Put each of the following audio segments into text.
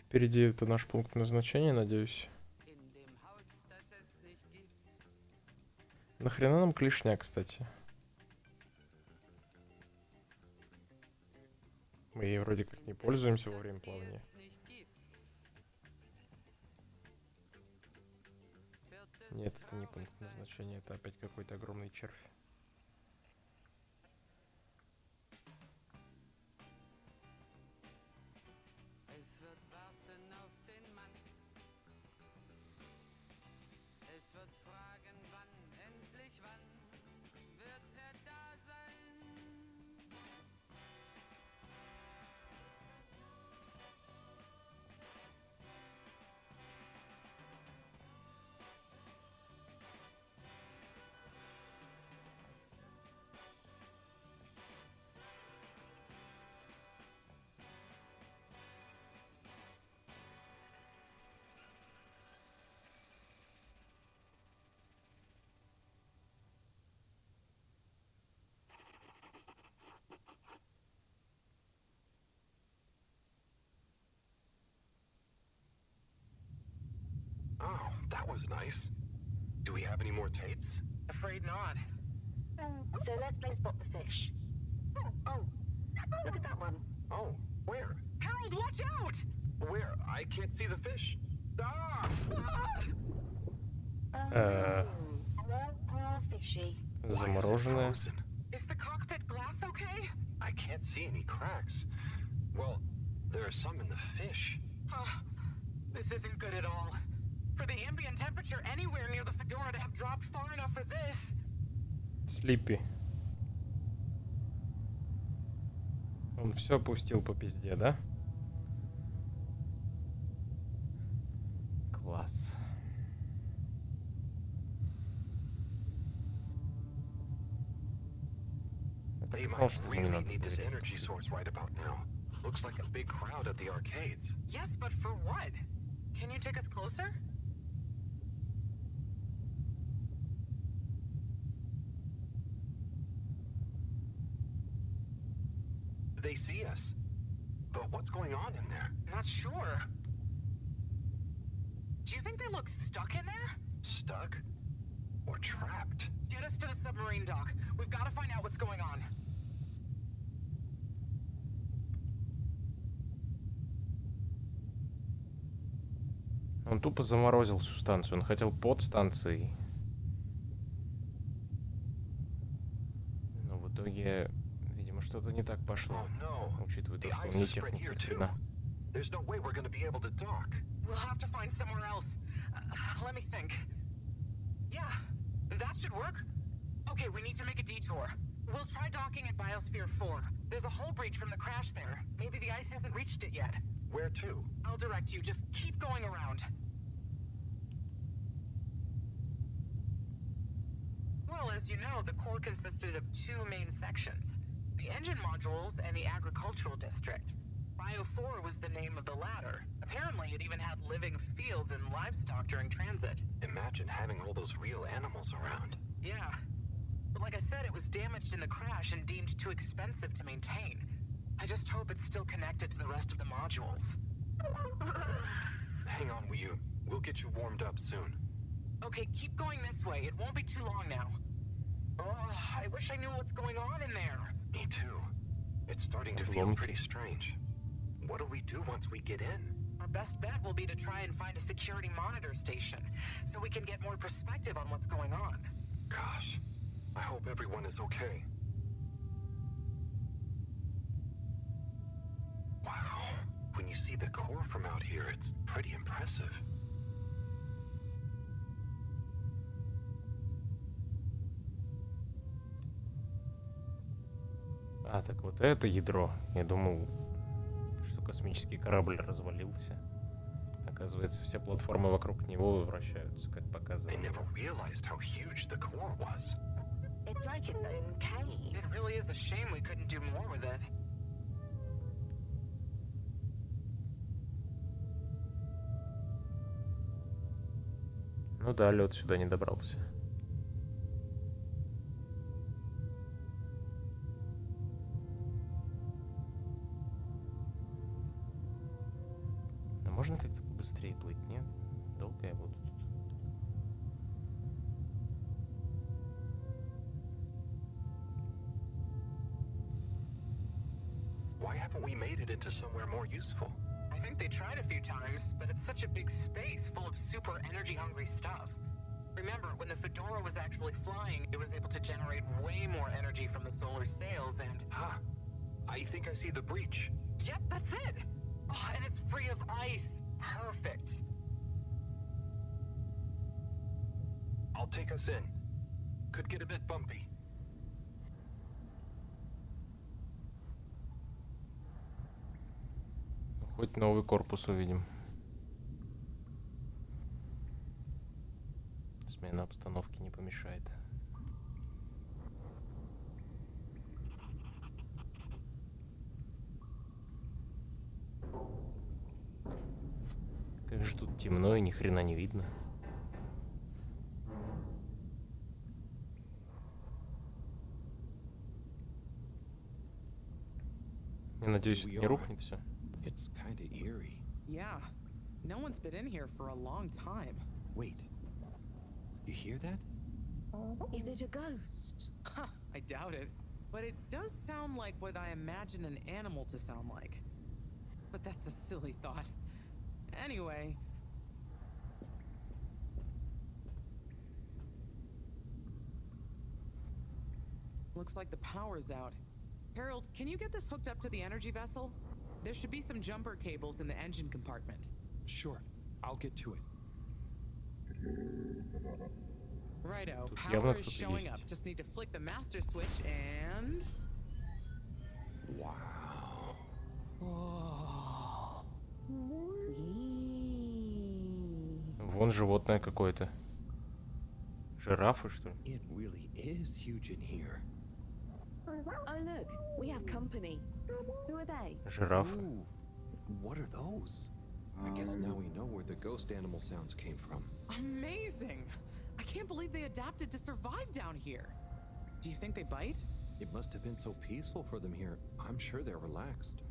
Впереди это наш пункт назначения, надеюсь. Нахрена нам клешня, кстати? Мы ей вроде как не пользуемся во время плавания. Нет, это не пункт назначения, это опять какой-то огромный червь. Oh, that was nice. Do we have any more tapes? Afraid not. So let's play spot the fish. Oh, look at that one. Oh, where? Harold, watch out! Where? I can't see the fish. Ah! Poor fishy. Замороженная. Is the cockpit glass okay? I can't see any cracks. Well, there are some in the fish. This isn't good at all. For the ambient temperature anywhere near the Fedora to have dropped far enough for this. Слиппи. Он все пустил по пизде, да? Класс. Я так и They знал, might что ему не really надо need this проверять. energy source right about now. Looks like a big crowd at the arcades. Yes, but for what? Can you take us closer? They see us. But what's going on in there? Not sure. Do you think they look stuck in there? Stuck? Or trapped? Get us to the submarine dock. We've got to find out what's going on. Он тупо заморозил всю станцию. Он хотел под станцией. Но в итоге, видимо, что-то не так пошло. Oh no. Учитывая то, The что он ice не is spread техник here ни too. хрена. There's no way we're going to be able to dock. We'll have to find somewhere else. Let me think. Yeah, that should work. Okay, we need to make a detour. We'll try docking at Biosphere 4. There's a hull breach from the crash there. Maybe the ice hasn't reached it yet. Where to? I'll direct you. Just keep going around. Well, as you know, the core consisted of two main sections. The engine modules and the agricultural district. Bio 4 was the name of the latter. Apparently, it even had living fields and livestock during transit. Imagine having all those real animals around. Yeah. But like I said, it was damaged in the crash and deemed too expensive to maintain. I just hope it's still connected to the rest of the modules. Hang on, will you? We'll get you warmed up soon. Okay, keep going this way. It won't be too long now. Oh, I wish I knew what's going on in there. Me too. It's starting to feel pretty strange. What do we do once we get in? Our best bet will be to try and find a security monitor station, so we can get more perspective on what's going on. Gosh, I hope everyone is okay. Wow, when you see the core from out here, it's pretty impressive. А, так вот это ядро. Я думал, что космический корабль развалился. Оказывается, все платформы вокруг него вращаются, как I показано. never realized how huge the core was. It's like its own cave. It really is a shame we couldn't do more with it. Ну да, лед сюда не добрался. можно как-то побыстрее плыть, нет? Долго я буду тут. Why haven't we made it into somewhere more useful? I think they tried a few times, but it's such a big space full of super energy-hungry stuff. Remember, when the Fedora was actually flying, it was able to generate way more energy from the solar sails and... Ah, I think I see the breach. Yep, that's it! Oh, and it's free of ice. Perfect. I'll take us in. Could get a bit bumpy. Хоть новый корпус увидим. Смена обстановки не помешает. Как же тут темно и ни хрена не видно. Я надеюсь, это не рухнет все. It's kinda eerie. Yeah. No one's been in here for a long time. Wait. You hear that? Is it a ghost? Huh, I doubt it. But it does sound like what I imagine an animal to sound like. But that's a silly thought. Anyway. Looks like the power's out. Harold, can you get this hooked up to the energy vessel? There should be some jumper cables in the engine compartment. Sure. I'll get to it. Righto, Тут явно power is кто-то showing есть. up. Just need to flick the master switch and... Wow. Whoa. Вон животное какое-то. Жирафы, что ли? It really is huge in here. Oh, look, we have company. Who are they? Жирафы. Ooh. What are those? I guess now we know where the ghost animal sounds came from. Amazing! I can't believe they adapted to survive down here. Do you think they bite? It must have been so peaceful for them here. I'm sure they're relaxed.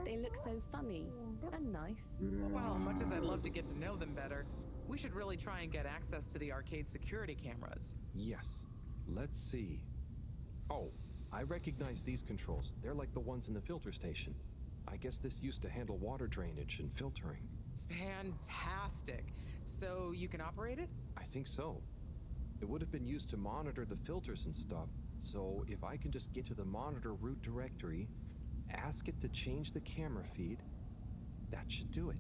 They look so funny and nice. Well, much as I'd love to get to know them better, we should really try and get access to the arcade security cameras. Yes. Let's see. Oh, I recognize these controls. They're like the ones in the filter station. I guess this used to handle water drainage and filtering. Fantastic. So you can operate it? I think so. It would have been used to monitor the filters and stuff. So if I can just get to the monitor root directory, ask it to change the camera feed, that should do it.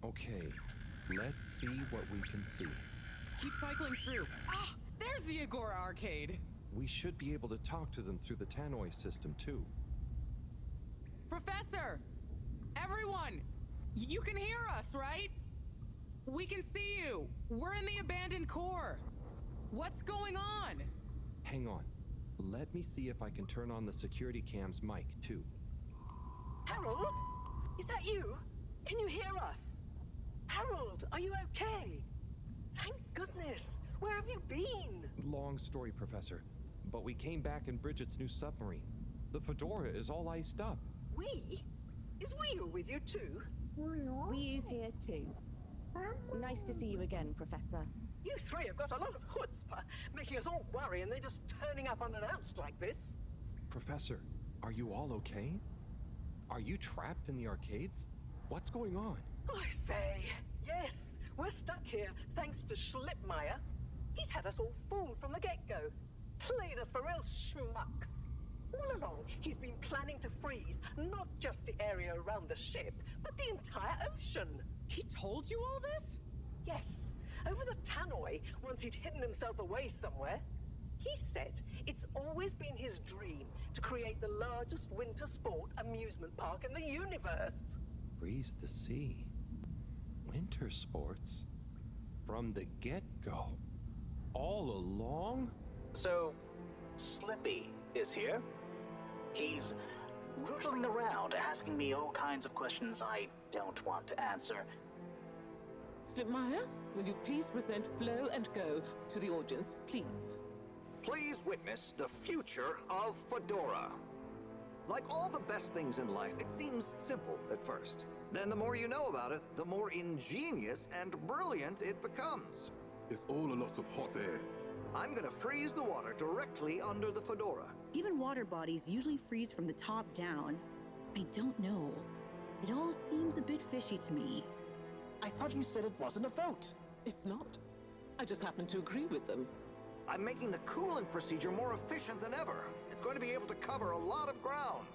Okay, let's see what we can see. Keep cycling through. Ah, there's the Agora arcade. We should be able to talk to them through the tannoy system too. Professor! Everyone! You can hear us, right? We can see you. We're in the abandoned core. What's going on? Hang on. Let me see if I can turn on the security cam's mic too. Harold? Is that you? Can you hear us? Harold, are you okay? Thank goodness. Where have you been? Long story, Professor. But we came back in Bridget's new submarine. The Fedora is all iced up. We? Is we with you too? We use here too. Nice to see you again, Professor. You three have got a lot of chutzpah, making us all worry and then just turning up unannounced like this. Professor, are you all okay? Are you trapped in the arcades? What's going on? Oy vey. Yes, we're stuck here thanks to Schlippmeyer. He's had us all fooled from the get-go. Played us for real schmucks. All along, he's been planning to freeze not just the area around the ship, but the entire ocean. He told you all this? Yes, over the tannoy, once he'd hidden himself away somewhere. He said it's always been his dream to create the largest winter sport amusement park in the universe. Freeze the sea. Winter sports? From the get-go? All along? So, Slippy is here. He's rootling around, asking me all kinds of questions I don't want to answer. Slipmeyer, will you please present Flow and Go to the audience, please? Please witness the future of Fedora. Like all the best things in life, it seems simple at first. Then the more you know about it, the more ingenious and brilliant it becomes. It's all a lot of hot air. I'm gonna freeze the water directly under the fedora. Even water bodies usually freeze from the top down. I don't know. It all seems a bit fishy to me. I thought you said it wasn't a vote. It's not. I just happen to agree with them. I'm making the coolant procedure more efficient than ever. It's going to be able to cover a lot of ground.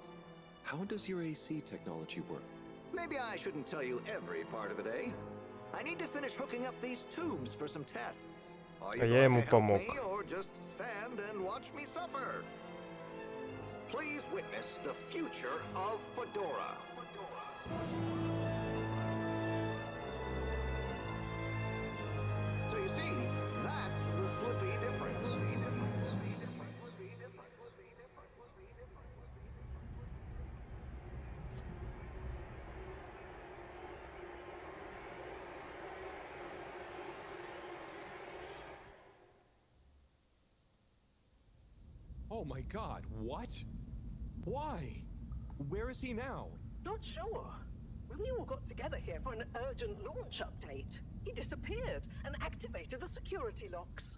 How does your AC technology work? Maybe I shouldn't tell you every part of it, eh? I need to finish hooking up these tubes for some tests. Are you А я going ему to help помог. me or just stand and watch me suffer? Please witness the future of Fedora. So you see, that's the Slippy difference. Oh my god, what? Why? Where is he now? Not sure. When we all got together here for an urgent launch update, he disappeared and activated the security locks.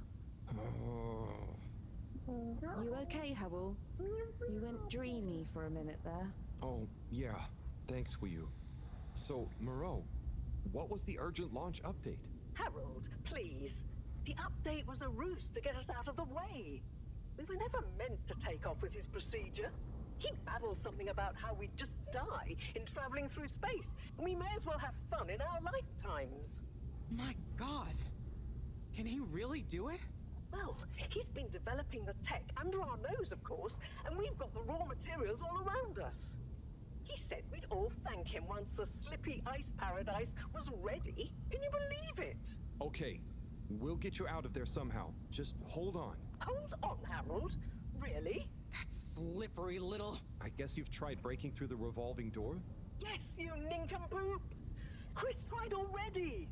You okay, Howell? You went dreamy for a minute there. Oh, yeah. Thanks, Wu. So, Moreau, what was the urgent launch update? Harold, please. The update was a ruse to get us out of the way. We were never meant to take off with his procedure. He babbles something about how we'd just die in traveling through space, and we may as well have fun in our lifetimes. My God. Can he really do it? Well, he's been developing the tech under our nose, of course, and we've got the raw materials all around us. He said we'd all thank him once the Slippy Ice Paradise was ready. Can you believe it? Okay, we'll get you out of there somehow. Just hold on. Hold on, Harold. Really? That slippery little... I guess you've tried breaking through the revolving door? Yes, you nincompoop! Chris tried already!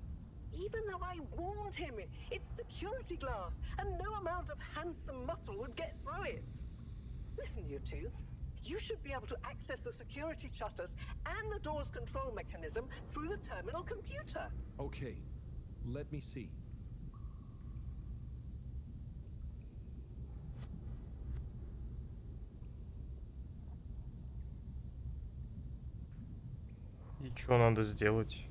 Even though I warned him, it's security glass, and no amount of handsome muscle would get through it. Listen, you two. You should be able to access the security shutters and the door's control mechanism through the terminal computer. Okay, let me see. И что надо сделать?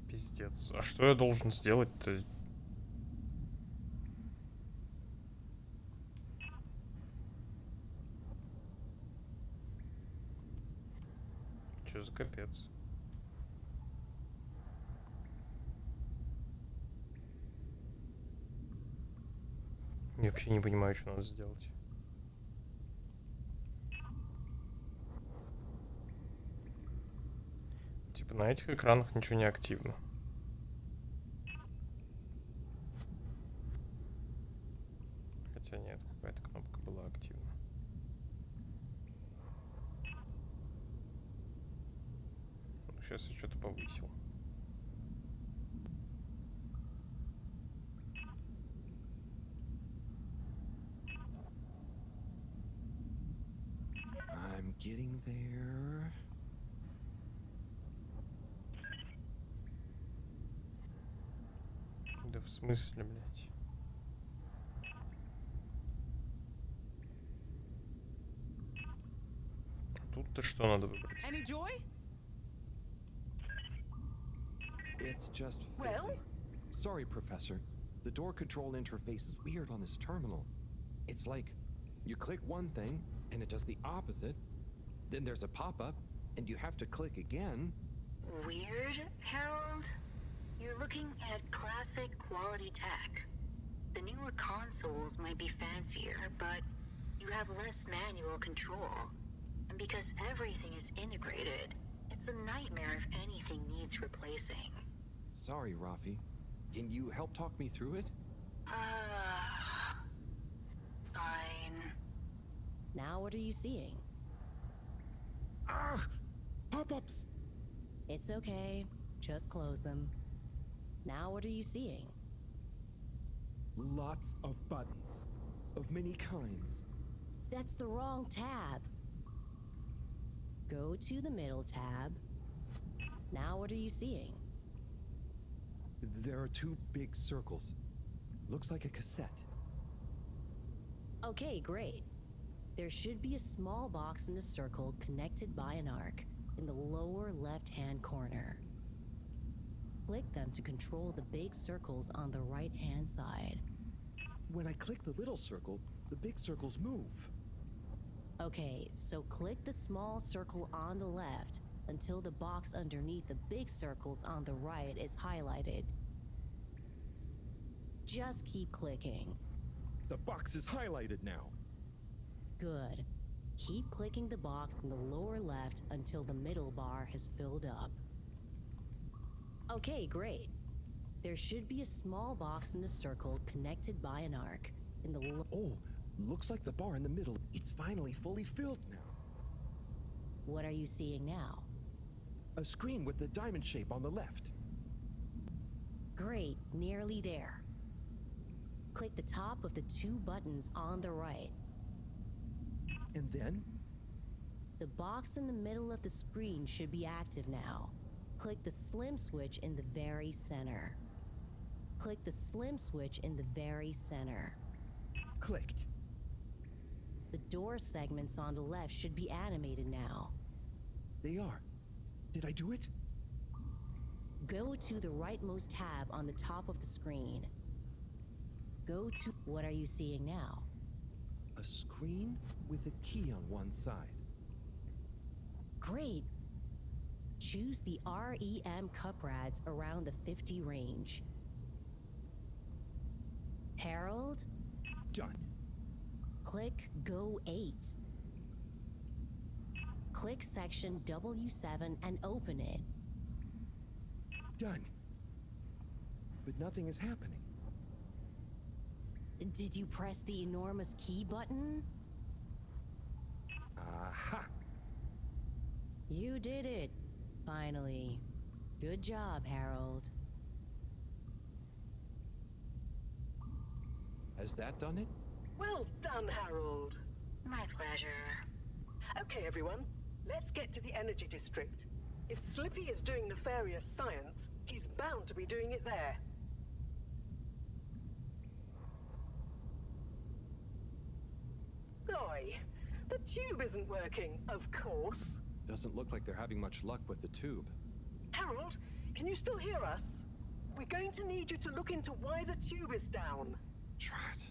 Пиздец. А что я должен сделать-то? Что за капец? Я вообще не понимаю, что надо сделать. Типа на этих экранах ничего не активно. Хотя нет, какая-то кнопка была активна. Сейчас я что-то повысил. I'm getting there. Да в смысле, блядь? Тут-то что надо выбрать? Any joy? It's just Well? fiddly. Sorry, Professor. The door control interface is weird on this terminal. It's like you click one thing and it does the opposite. Then there's a pop-up and you have to click again. Weird, Harold? You're looking at classic quality tech. The newer consoles might be fancier, but you have less manual control. And because everything is integrated, it's a nightmare if anything needs replacing. Sorry, Rafi. Can you help talk me through it? Fine. Now what are you seeing? Ah! Pop-ups! It's okay. Just close them. Now what are you seeing? Lots of buttons. Of many kinds. That's the wrong tab. Go to the middle tab. Now what are you seeing? There are two big circles. Looks like a cassette. Okay, great. There should be a small box in a circle connected by an arc in the lower left-hand corner. Click them to control the big circles on the right-hand side. When I click the little circle, the big circles move. Okay, so click the small circle on the left until the box underneath the big circles on the right is highlighted. Just keep clicking. The box is highlighted now. Good. Keep clicking the box in the lower left until the middle bar has filled up. Okay, great. There should be a small box in a circle connected by an arc in the Oh, looks like the bar in the middle. It's finally fully filled now. What are you seeing now? A screen with the diamond shape on the left. Great, nearly there. Click the top of the two buttons on the right. And then? The box in the middle of the screen should be active now. Click the slim switch in the very center. Click the slim switch in the very center. Clicked. The door segments on the left should be animated now. They are. Did I do it? Go to the rightmost tab on the top of the screen. Go to... What are you seeing now? A screen with a key on one side. Great! Choose the REM cup rads around the 50 range. Harold? Done. Click Go 8. Click section W7 and open it. Done. But nothing is happening. Did you press the enormous key button? Aha! You did it, finally. Good job, Harold. Has that done it? Well done, Harold. My pleasure. Okay, everyone, let's get to the energy district. If Slippy is doing nefarious science, he's bound to be doing it there. Oi, the tube isn't working, of course. Doesn't look like they're having much luck with the tube. Harold, can you still hear us? We're going to need you to look into why the tube is down. Drat.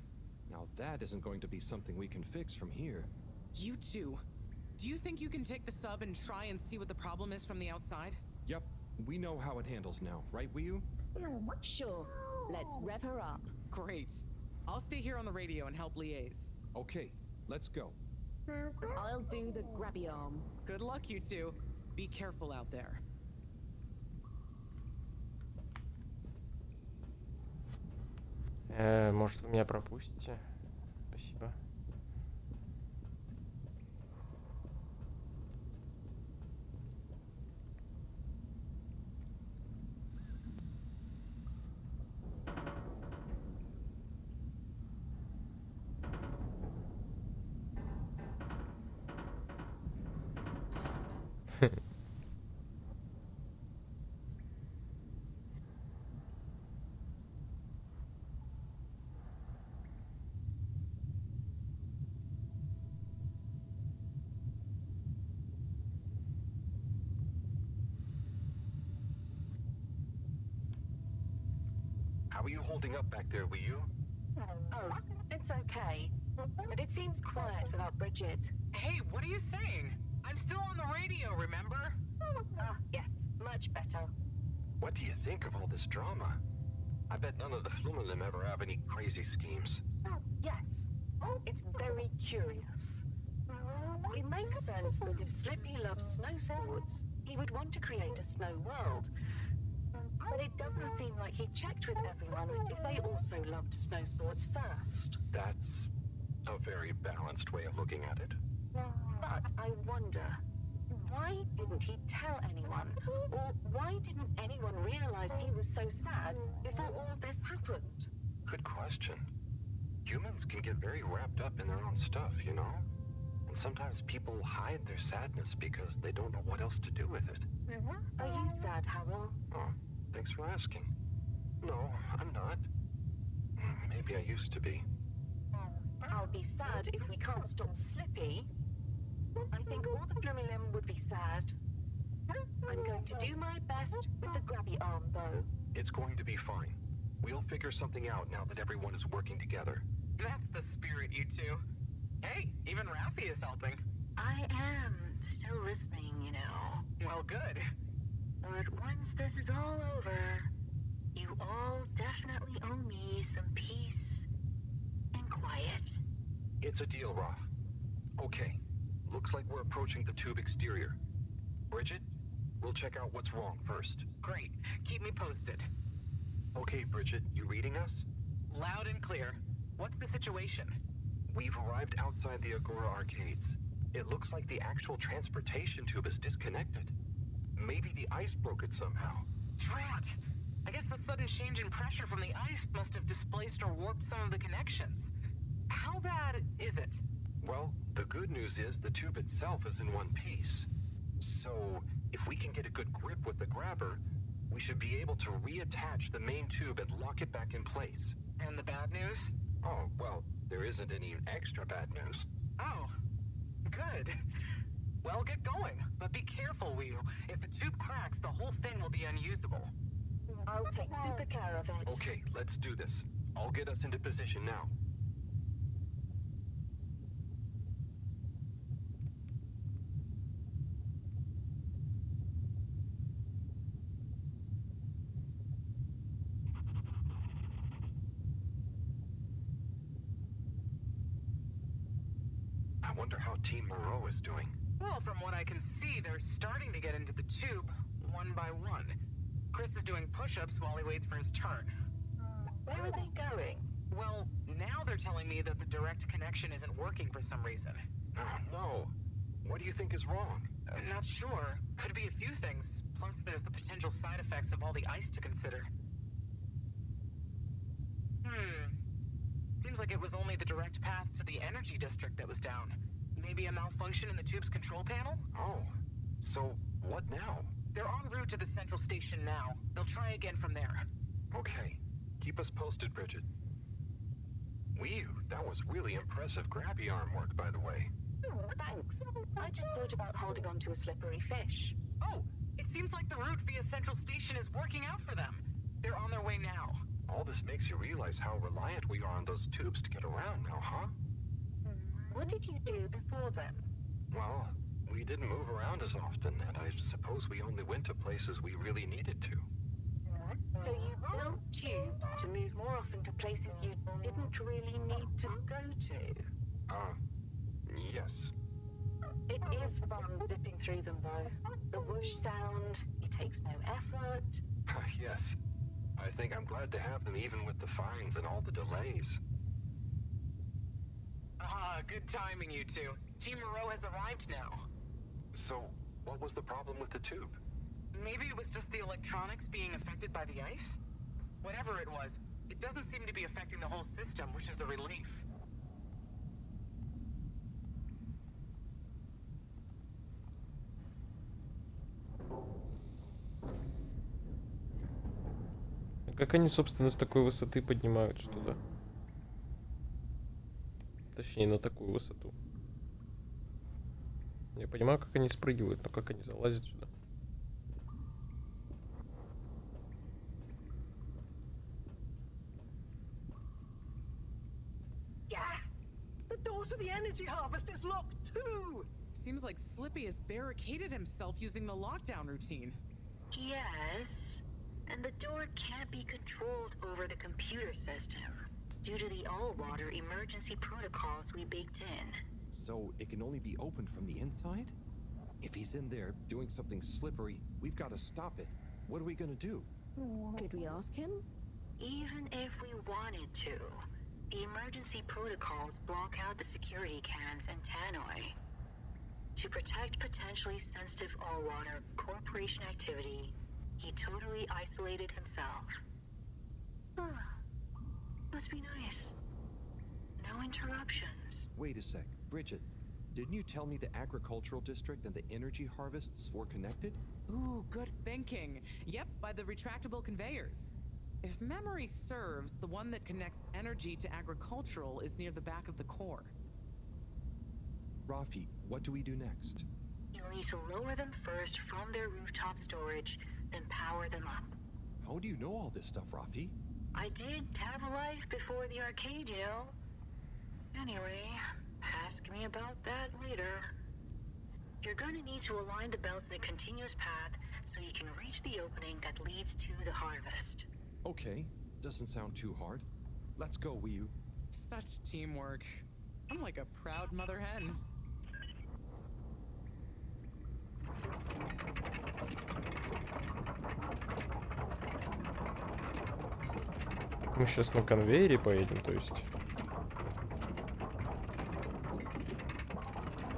Now that isn't going to be something we can fix from here. You two. Do you think you can take the sub and try and see what the problem is from the outside? Yep, we know how it handles now, right, Wii? Sure. Let's rev her up. Great. I'll stay here on the radio and help liaise. Okay, let's go. I'll do the grabby arm. Good luck, you two. Be careful out there. Может, вы меня пропустите? Спасибо. How are you holding up back there, Wii? Oh, it's okay. But it seems quiet without Bridget. Hey, what are you saying? I'm still on the radio, remember? Ah, yes, much better. What do you think of all this drama? I bet none of the Flumalim ever have any crazy schemes. Oh, yes. It's very curious. It makes sense that if Slippy loves snow sports, he would want to create a snow world. But it doesn't seem like he checked with everyone if they also loved snow sports first. That's a very balanced way of looking at it. But I wonder, why didn't he tell anyone anyone? Or why didn't anyone realize he was so sad before all this happened? Good question. Humans can get very wrapped up in their own stuff, you know? And sometimes people hide their sadness because they don't know what else to do with it. Are you sad, Howell? Oh, thanks for asking. No, I'm not. Maybe I used to be. I'll be sad if we can't stop Slippy. I think all the Bloomilim would be sad. I'm going to do my best with the grabby arm, though. It's going to be fine. We'll figure something out now that everyone is working together. That's the spirit, you two. Hey, even Raffi is helping. I am still listening, you know. Well, good. But once this is all over, you all definitely owe me some peace and quiet. It's a deal, Raph. Okay, looks like we're approaching the tube exterior. Bridget, we'll check out what's wrong first. Great. Keep me posted. Okay, Bridget, you reading us? Loud and clear. What's the situation? We've arrived outside the Agora arcades. It looks like the actual transportation tube is disconnected. Maybe the ice broke it somehow. Drat! I guess the sudden change in pressure from the ice must have displaced or warped some of the connections. How bad is it? Well, the good news is the tube itself is in one piece. So, if we can get a good grip with the grabber, we should be able to reattach the main tube and lock it back in place. And the bad news? Oh, well, there isn't any extra bad news. Oh, good. Well, get going, but be careful, will you? If the tube cracks, the whole thing will be unusable. I'll take super care of it. Okay, let's do this. I'll get us into position now. I wonder how Team Moreau is doing. Well, from what I can see, they're starting to get into the tube, one by one. Chris is doing push-ups while he waits for his turn. Where are they going? Well, now they're telling me that the direct connection isn't working for some reason. Oh, no. What do you think is wrong? I'm not sure. Could be a few things. Plus, there's the potential side effects of all the ice to consider. Seems like it was only the direct path to the energy district that was down. Maybe a malfunction in the tube's control panel? Oh, so what now? They're en route to the central station now. They'll try again from there. Okay. Keep us posted, Bridget. Whew, that was really impressive grabby arm work, by the way. Thanks. I just thought about holding on to a slippery fish. Oh, it seems like the route via central station is working out for them. They're on their way now. All this makes you realize how reliant we are on those tubes to get around now, huh? What did you do before then? Well, we didn't move around as often, and I suppose we only went to places we really needed to. So you built tubes to move more often to places you didn't really need to go to? Yes. It is fun zipping through them, though. The whoosh sound, it takes no effort. Yes. I think I'm glad to have them even with the fines and all the delays. Good timing, you two. Team Moreau has arrived now. So, what was the problem with the tube? Maybe it was just the electronics being affected by the ice? Whatever it was, it doesn't seem to be affecting the whole system, which is a relief. Как они, собственно, с такой высоты поднимаются туда? Точнее, на такую высоту. Я понимаю, как они спрыгивают, но как они залазят сюда? Yeah! The door to the energy harvest is locked too! Seems like Slippy has barricaded himself using the lockdown routine. Yes, and the door can't be controlled over the computer system due to the all-water emergency protocols we baked in. So it can only be opened from the inside? If he's in there doing something slippery, we've got to stop it. What are we gonna do? Could we ask him? Even if we wanted to, the emergency protocols block out the security cams and tannoy. To protect potentially sensitive all-water corporation activity, he totally isolated himself. Huh. Must be nice. No interruptions. Wait a sec. Bridget, didn't you tell me the agricultural district and the energy harvests were connected? Ooh, good thinking. Yep, by the retractable conveyors. If memory serves, the one that connects energy to agricultural is near the back of the core. Rafi, what do we do next? You'll need to lower them first from their rooftop storage, then power them up. How do you know all this stuff, Rafi? I did have a life before the arcade, you know. Anyway, ask me about that later. You're gonna need to align the belts in a continuous path so you can reach the opening that leads to the harvest. Okay, doesn't sound too hard. Let's go, Wii. Such teamwork. I'm like a proud mother hen. Мы сейчас на конвейере поедем, то есть.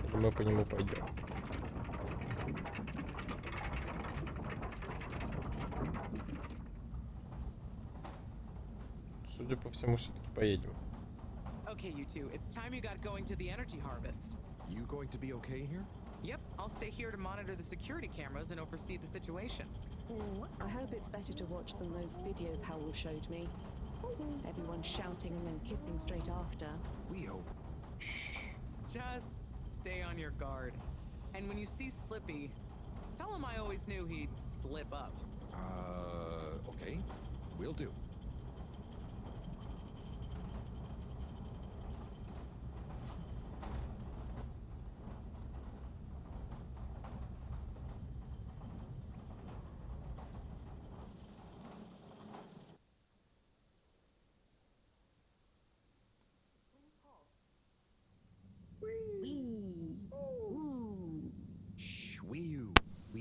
Или мы по нему пойдем? Судя по всему, все-таки поедем. Okay, you two, it's time you got going to the energy harvest. You going to be okay here? Yep, I'll stay here to monitor the security cameras and oversee the situation. I hope it's better to watch than those videos Howell showed me. Everyone shouting and then kissing straight after. We hope. Just stay on your guard. And when you see Slippy, tell him I always knew he'd slip up. Okay. Will do.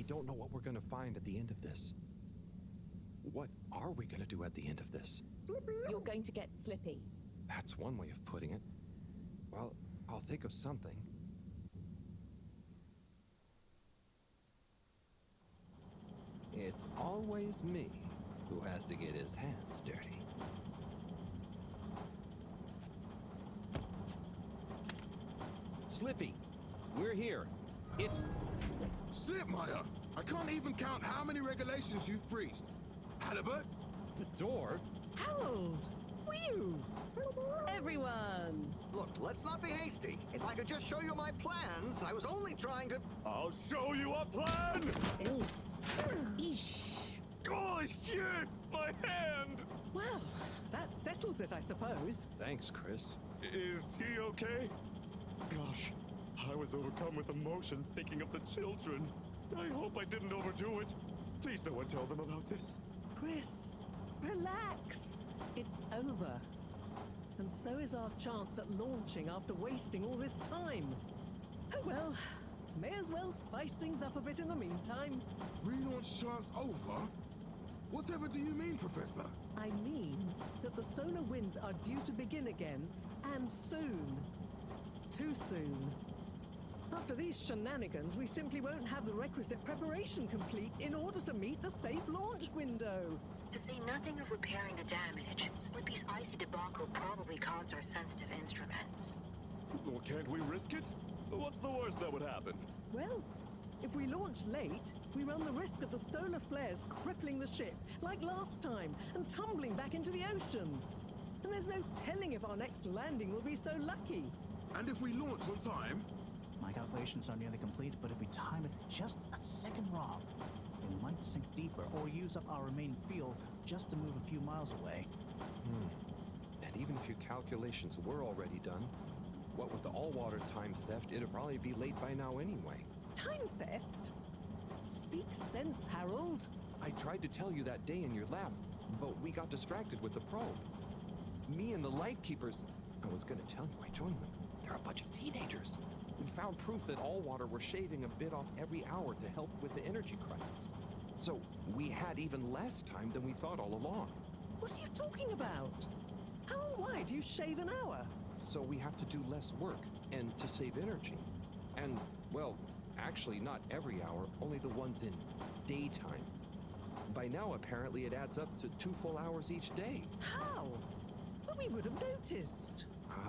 Don't know what we're gonna find at the end of this. What are we gonna do at the end of this? You're going to get Slippy. That's one way of putting it. Well, I'll think of something. It's always me who has to get his hands dirty. Slippy, we're here. It's... Shit, Maya! I can't even count how many regulations you've breached. Halibut? The door? Harold! Whew! Everyone! Look, let's not be hasty. If I could just show you my plans, I was only trying to... I'll show you a plan! Eesh. Oh, shit! My hand! Well, that settles it, I suppose. Thanks, Chris. Is he okay? Gosh, I was overcome with emotion thinking of the children. I hope I didn't overdo it. Please no one tell them about this. Chris, relax. It's over. And so is our chance at launching after wasting all this time. Oh well, may as well spice things up a bit in the meantime. Relaunch chance over? Whatever do you mean, Professor? I mean that the solar winds are due to begin again, and soon. Too soon. After these shenanigans, we simply won't have the requisite preparation complete in order to meet the safe launch window. To say nothing of repairing the damage, Slippy's icy debacle probably caused our sensitive instruments. Well, can't we risk it? What's the worst that would happen? Well, if we launch late, we run the risk of the solar flares crippling the ship, like last time, and tumbling back into the ocean. And there's no telling if our next landing will be so lucky. And if we launch on time? My calculations are nearly complete, but if we time it just a second wrong, we might sink deeper or use up our remaining fuel just to move a few miles away. And even if your calculations were already done, what with the all-water time theft, it'd probably be late by now anyway. Time theft? Speak sense, Harold. I tried to tell you that day in your lab, but we got distracted with the probe. Me and the Lightkeepers, I was gonna tell you I joined them. They're a bunch of teenagers. We found proof that all-water were shaving a bit off every hour to help with the energy crisis. So we had even less time than we thought all along. What are you talking about? How and why do you shave an hour? So we have to do less work, and to save energy. And Well, actually, not every hour, only the ones in daytime. By now, apparently, it adds up to 2 full hours each day. How? But we would have noticed.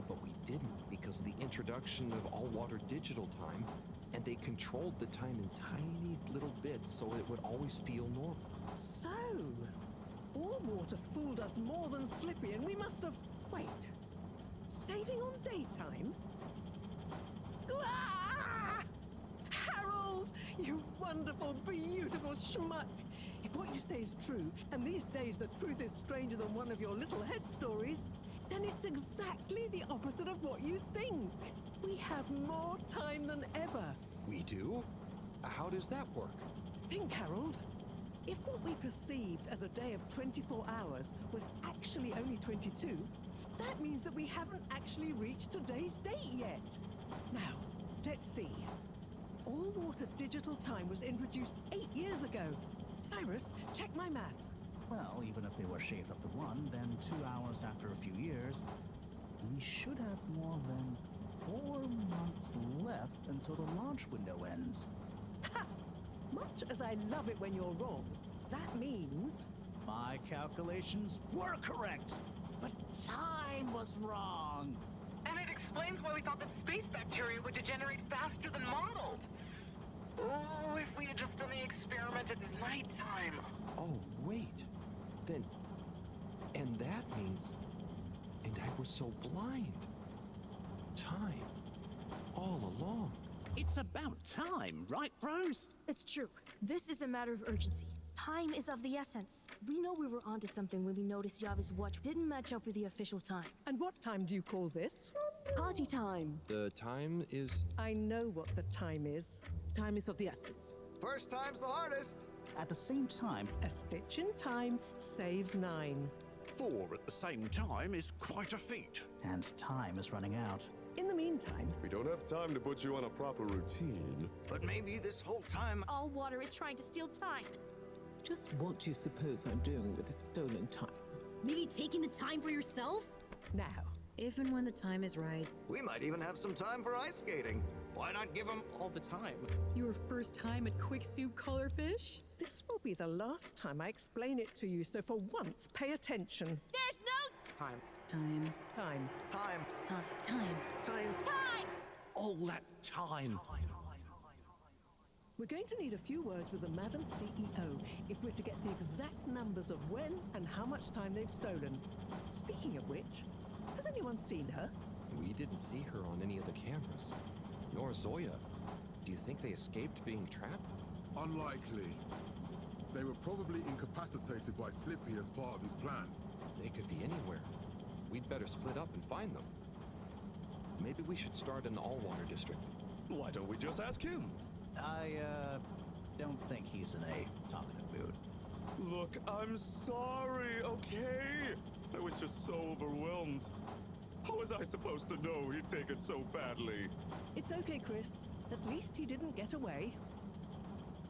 But we didn't because of the introduction of all-water digital time, and they controlled the time in tiny little bits so it would always feel normal. So, all water fooled us more than Slippy, and we must have... Wait. Saving on daytime? Ah! Harold! You wonderful, beautiful schmuck! If what you say is true, and these days the truth is stranger than one of your little head stories, then it's exactly the opposite of what you think. We have more time than ever. We do? How does that work? Think, Harold. If what we perceived as a day of 24 hours was actually only 22, that means that we haven't actually reached today's date yet. Now, let's see. All-water digital time was introduced 8 years ago. Cyrus, check my math. Well, even if they were shaved up to 1, then 2 hours after a few years, we should have more than 4 months left until the launch window ends. Ha! Much as I love it when you're wrong, that means... My calculations were correct, but time was wrong. And it explains why we thought that space bacteria would degenerate faster than modeled. Oh, if we had just done the experiment at nighttime. Oh, wait. Then... And that means... And I was so blind. Time. All along. It's about time, right, bros? It's true. This is a matter of urgency. Time is of the essence. We know we were onto something when we noticed Yava's watch didn't match up with the official time. And what time do you call this? Party time. The time is... I know what the time is. Time is of the essence. First time's the hardest. At the same time, a stitch in time saves 9. 4 at the same time is quite a feat. And time is running out. In the meantime... We don't have time to put you on a proper routine. But maybe this whole time... All water is trying to steal time. Just what do you suppose I'm doing with the stolen time? Maybe taking the time for yourself? Now, if and when the time is right. We might even have some time for ice skating. Why not give them all the time? Your first time at Quick Soup Colorfish? This will be the last time I explain it to you, so for once, pay attention. There's no... Time. Time. All that time. We're going to need a few words with the Madam CEO if we're to get the exact numbers of when and how much time they've stolen. Speaking of which, has anyone seen her? We didn't see her on any of the cameras. Nor Zoya. Do you think they escaped being trapped? Unlikely. They were probably incapacitated by Slippy as part of his plan. They could be anywhere. We'd better split up and find them. Maybe we should start an all-water district. Why don't we just ask him? I, don't think he's in a talkative mood. Look, I'm sorry, okay? I was just so overwhelmed. How was I supposed to know he'd take it so badly? It's okay, Chris. At least he didn't get away.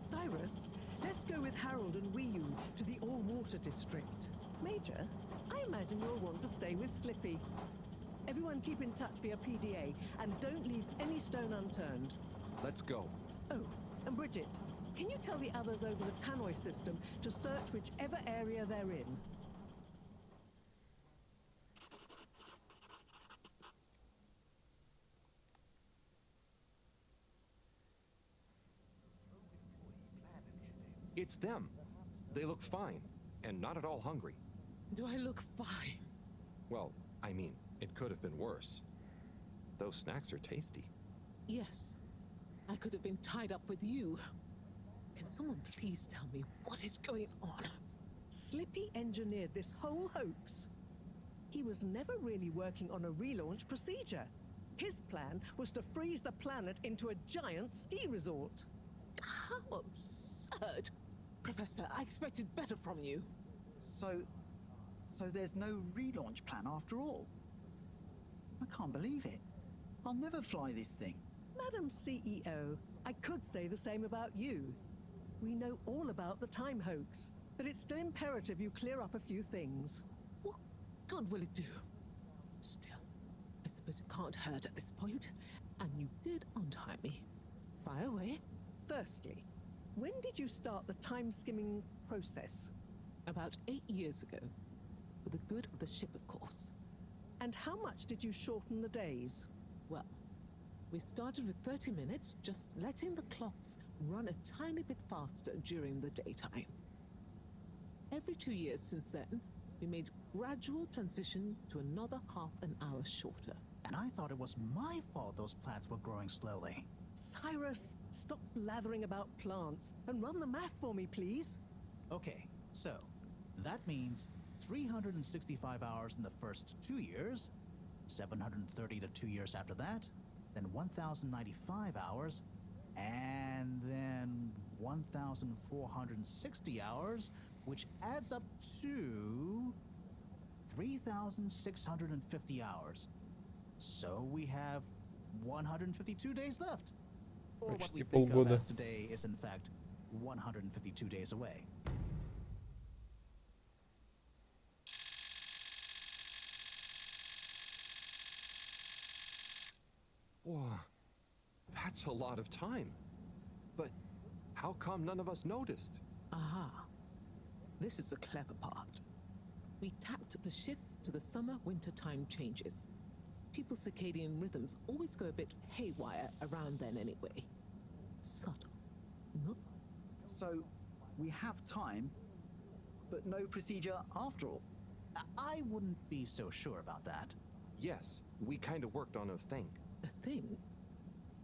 Cyrus, let's go with Harold and Wii to the all-water district. Major, I imagine you'll want to stay with Slippy. Everyone keep in touch via PDA, and don't leave any stone unturned. Let's go. Oh, and Bridget, can you tell the others over the tannoy system to search whichever area they're in? It's them. They look fine, and not at all hungry. Do I look fine? Well, I mean, it could have been worse. Those snacks are tasty. Yes. I could have been tied up with you. Can someone please tell me what is going on? Slippy engineered this whole hoax. He was never really working on a relaunch procedure. His plan was to freeze the planet into a giant ski resort. How absurd! Professor, I expected better from you. So there's no relaunch plan after all? I can't believe it. I'll never fly this thing. Madam CEO, I could say the same about you. We know all about the time hoax, but it's still imperative you clear up a few things. What good will it do? Still, I suppose it can't hurt at this point. And you did untie me. Fire away. Firstly, when did you start the time-skimming process? About 8 years ago. For the good of the ship, of course. And how much did you shorten the days? Well, we started with 30 minutes, just letting the clocks run a tiny bit faster during the daytime. Every 2 years since then, we made gradual transition to another half an hour shorter. And I thought it was my fault those plants were growing slowly. Cyrus, stop blathering about plants and run the math for me, please. Okay, so that means 365 hours in the first 2 years, 730 to 2 years after that, then 1,095 hours, and then 1,460 hours, which adds up to 3,650 hours. So we have 152 days left. Or what we think of as today is in fact 152 days away. Whoa, that's a lot of time. But how come none of us noticed? Aha. This is the clever part. We tapped the shifts to the summer-winter time changes. People's circadian rhythms always go a bit haywire around then anyway. Subtle, no? So, we have time, but no procedure after all. I wouldn't be so sure about that. Yes, we kind of worked on a thing. A thing?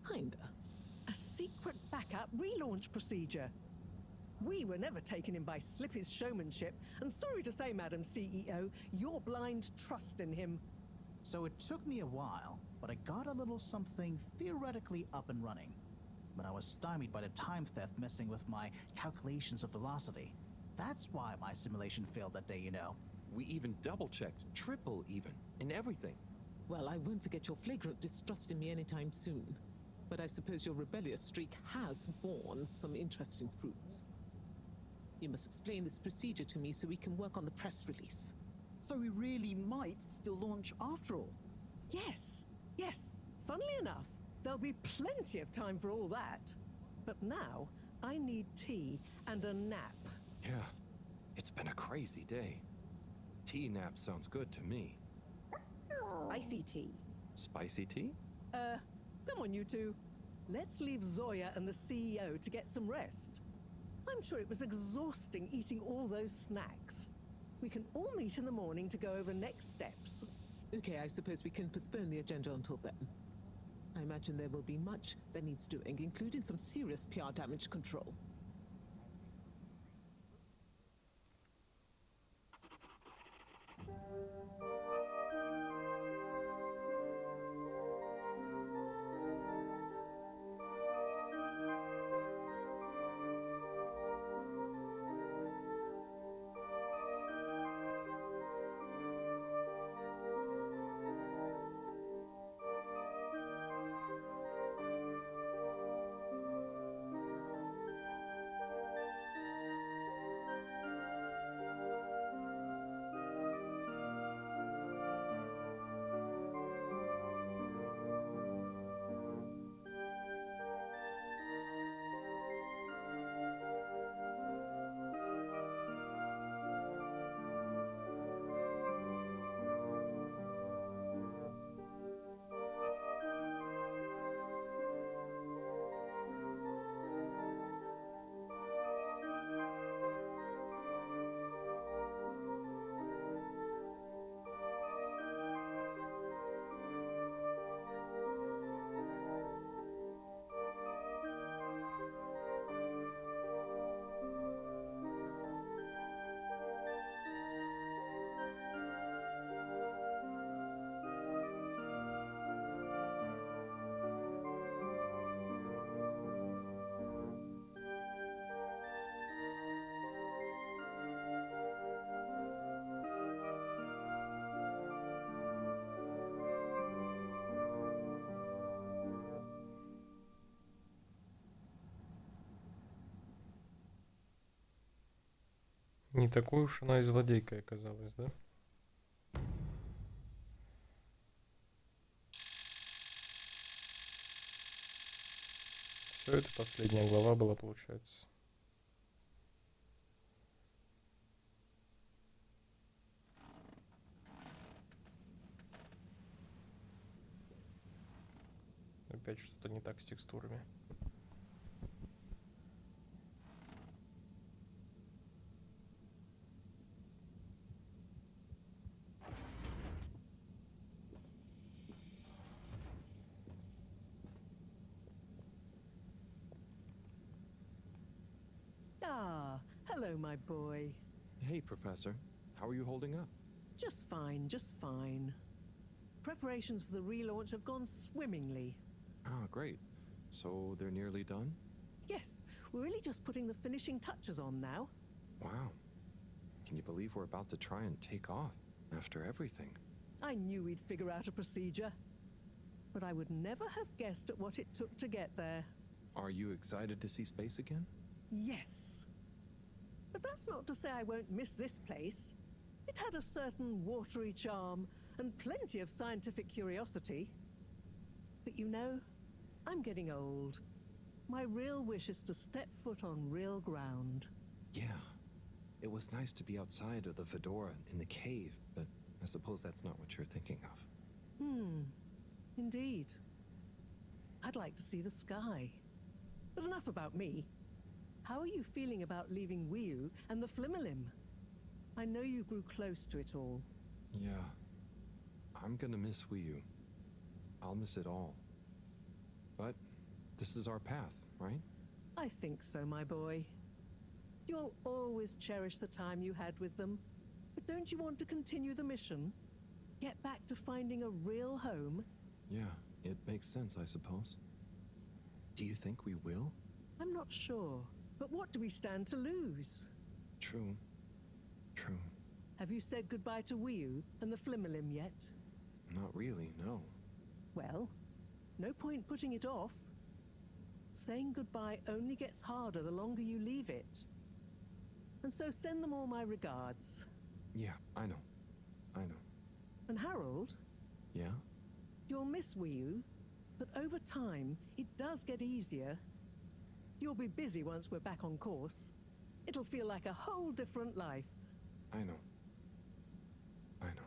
Kinda. A secret backup relaunch procedure. We were never taken in by Slippy's showmanship, and sorry to say, Madam CEO, your blind trust in him. So it took me a while, but I got a little something theoretically up and running. But I was stymied by the time theft messing with my calculations of velocity. That's why my simulation failed that day, you know. We even double-checked, triple even, in everything. Well, I won't forget your flagrant distrust in me anytime soon. But I suppose your rebellious streak has borne some interesting fruits. You must explain this procedure to me so we can work on the press release. So we really might still launch after all? Yes, yes. Funnily enough, there'll be plenty of time for all that. But now, I need tea and a nap. Yeah, it's been a crazy day. Tea nap sounds good to me. Spicy tea. Spicy tea? Come on, you two. Let's leave Zoya and the CEO to get some rest. I'm sure it was exhausting eating all those snacks. We can all meet in the morning to go over next steps. Okay, I suppose we can postpone the agenda until then. I imagine there will be much that needs doing, including some serious PR damage control. Не такой уж она и злодейкой оказалась, да? Что это последняя глава была, получается? Опять что-то не так с текстурами. Ah, hello, my boy. Hey, Professor. How are you holding up? Just fine, just fine. Preparations for the relaunch have gone swimmingly. Ah, great. So they're nearly done? Yes, we're really just putting the finishing touches on now. Wow. Can you believe we're about to try and take off after everything? I knew we'd figure out a procedure. But I would never have guessed at what it took to get there. Are you excited to see space again? Yes. But that's not to say I won't miss this place. It had a certain watery charm and plenty of scientific curiosity. But you know, I'm getting old. My real wish is to step foot on real ground. Yeah. It was nice to be outside of the fedora in the cave, but I suppose that's not what you're thinking of. Indeed. I'd like to see the sky. But enough about me. How are you feeling about leaving Wiu and the Flimmerlim? I know you grew close to it all. Yeah. I'm gonna miss Wiu. I'll miss it all. But this is our path, right? I think so, my boy. You'll always cherish the time you had with them. But don't you want to continue the mission? Get back to finding a real home? Yeah, it makes sense, I suppose. Do you think we will? I'm not sure. But what do we stand to lose? True. True. Have you said goodbye to Wiu and the Flimmerlim yet? Not really, no. Well, no point putting it off. Saying goodbye only gets harder the longer you leave it. And so send them all my regards. Yeah, I know. I know. And Harold? Yeah? You'll miss Wiu, but over time, it does get easier. You'll be busy once we're back on course. It'll feel like a whole different life. I know. I know.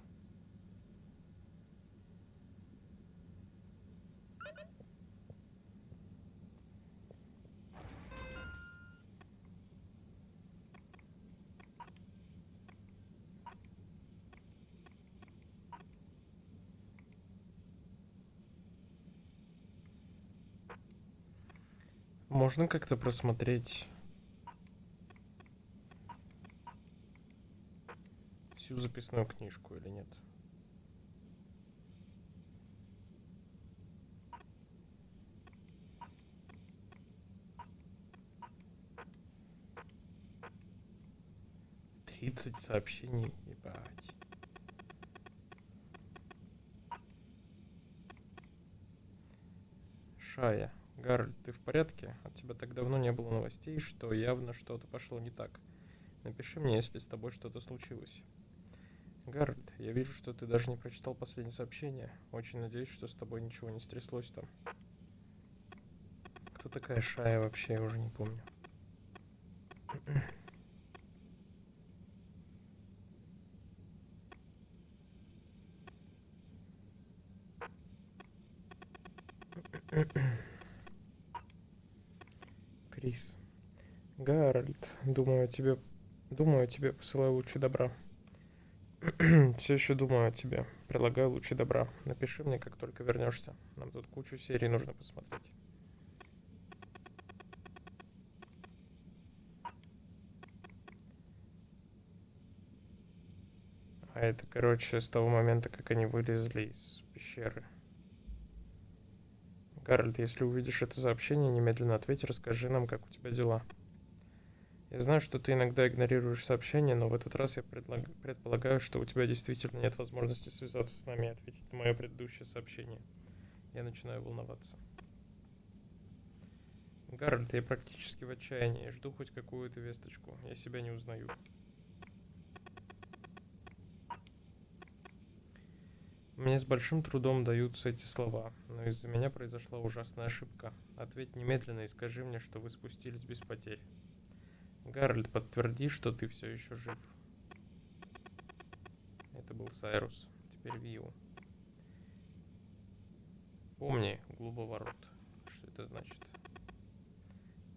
Можно как-то просмотреть всю записную книжку или нет? Тридцать сообщений, ебать. Шая. Гарольд, ты в порядке? От тебя так давно не было новостей, что явно что-то пошло не так. Напиши мне, если с тобой что-то случилось. Гарольд, я вижу, что ты даже не прочитал последнее сообщение. Очень надеюсь, что с тобой ничего не стряслось там. Кто такая Шая вообще, я уже не помню. Крис. Гарольд, думаю о тебе, посылаю лучи добра. Все еще думаю о тебе, прилагаю лучи добра. Напиши мне, как только вернешься. Нам тут кучу серий нужно посмотреть. А это, короче, с того момента, как они вылезли из пещеры. Гарольд, если увидишь это сообщение, немедленно ответь, расскажи нам, как у тебя дела. Я знаю, что ты иногда игнорируешь сообщения, но в этот раз я предполагаю, что у тебя действительно нет возможности связаться с нами и ответить на мое предыдущее сообщение. Я начинаю волноваться. Гарольд, я практически в отчаянии, жду хоть какую-то весточку. Я себя не узнаю. Мне с большим трудом даются эти слова, но из-за меня произошла ужасная ошибка. Ответь немедленно и скажи мне, что вы спустились без потерь. Гарольд, подтверди, что ты все еще жив. Это был Сайрус. Теперь Виу. Помни, глубоворот. Что это значит?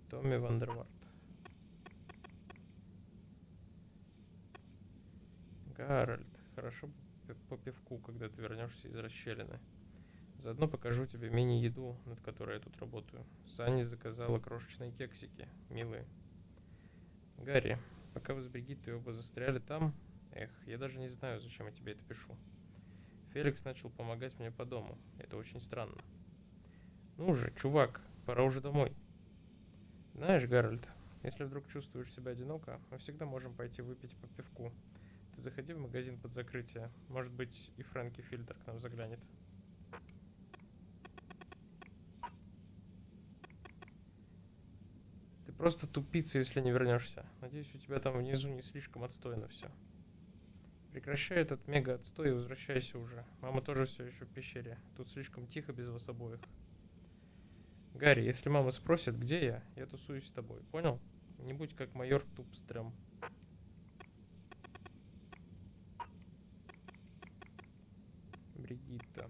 Томми Вандервард. Гарольд, хорошо по пивку, когда ты вернешься из расщелины. Заодно покажу тебе мини-еду, над которой я тут работаю. Санни заказала крошечные кексики, милые. Гарри, пока вы с Бригиттой оба застряли там, я даже не знаю, зачем я тебе это пишу. Феликс начал помогать мне по дому. Это очень странно. Ну же, чувак, пора уже домой. Знаешь, Гарольд, если вдруг чувствуешь себя одиноко, мы всегда можем пойти выпить по пивку. Ты заходи в магазин под закрытие. Может быть, и Фрэнки Фильтр к нам заглянет. Ты просто тупица, если не вернешься. Надеюсь, у тебя там внизу не слишком отстойно все. Прекращай этот мега-отстой и возвращайся уже. Мама тоже все еще в пещере. Тут слишком тихо без вас обоих. Гарри, если мама спросит, где я тусуюсь с тобой. Понял? Не будь как майор Тупстрём. Бригитта.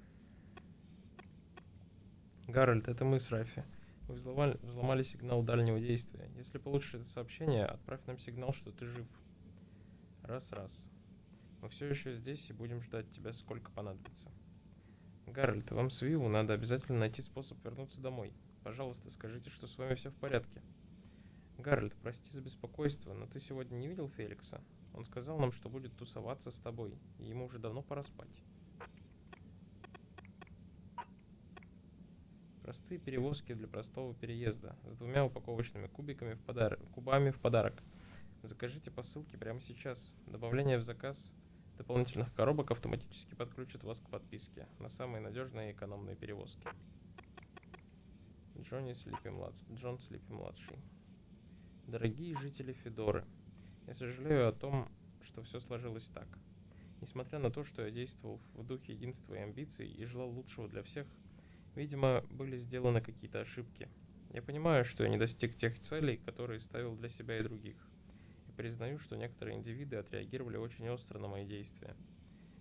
Гарольд, это мы с Рафи. Вы взломали сигнал дальнего действия. Если получишь это сообщение, отправь нам сигнал, что ты жив. Раз. Мы все еще здесь и будем ждать тебя, сколько понадобится. Гарольд, вам с Виву надо обязательно найти способ вернуться домой. Пожалуйста, скажите, что с вами все в порядке. Гарольд, прости за беспокойство, но ты сегодня не видел Феликса? Он сказал нам, что будет тусоваться с тобой, и ему уже давно пора спать. Простые перевозки для простого переезда с 2 упаковочными кубами в подарок. Закажите посылки прямо сейчас. Добавление в заказ дополнительных коробок автоматически подключит вас к подписке на самые надежные и экономные перевозки. Джон Слипи-младший. Дорогие жители Федоры, я сожалею о том, что все сложилось так. Несмотря на то, что я действовал в духе единства и амбиций и желал лучшего для всех, видимо, были сделаны какие-то ошибки. Я понимаю, что я не достиг тех целей, которые ставил для себя и других. И признаю, что некоторые индивиды отреагировали очень остро на мои действия.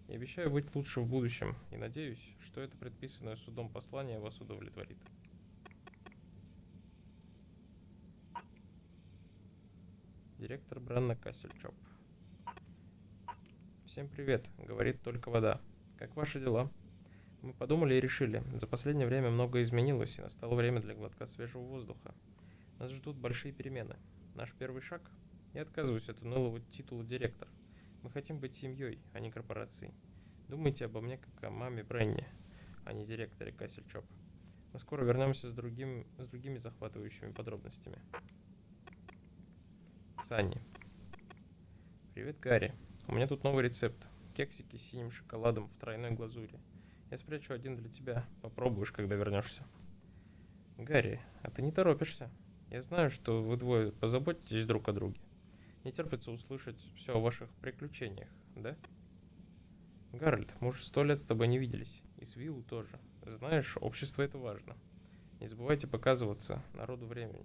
Я обещаю быть лучше в будущем и надеюсь, что это предписанное судом послание вас удовлетворит. Директор Бранна Кассельчоп. Всем привет, говорит только вода. Как ваши дела? Мы подумали и решили. За последнее время многое изменилось, и настало время для глотка свежего воздуха. Нас ждут большие перемены. Наш первый шаг? Я отказываюсь от унылого титула директор. Мы хотим быть семьей, а не корпорацией. Думайте обо мне как о маме Бренни, а не директоре Кассельчоп. Мы скоро вернемся с другими захватывающими подробностями. Санни. Привет, Гарри. У меня тут новый рецепт. Кексики с синим шоколадом в тройной глазури. Я спрячу один для тебя. Попробуешь, когда вернешься. Гарри, а ты не торопишься? Я знаю, что вы двое позаботитесь друг о друге. Не терпится услышать все о ваших приключениях, да? Гарольд, мы уже 100 лет с тобой не виделись. И с Виллу тоже. Знаешь, общество это важно. Не забывайте показываться народу время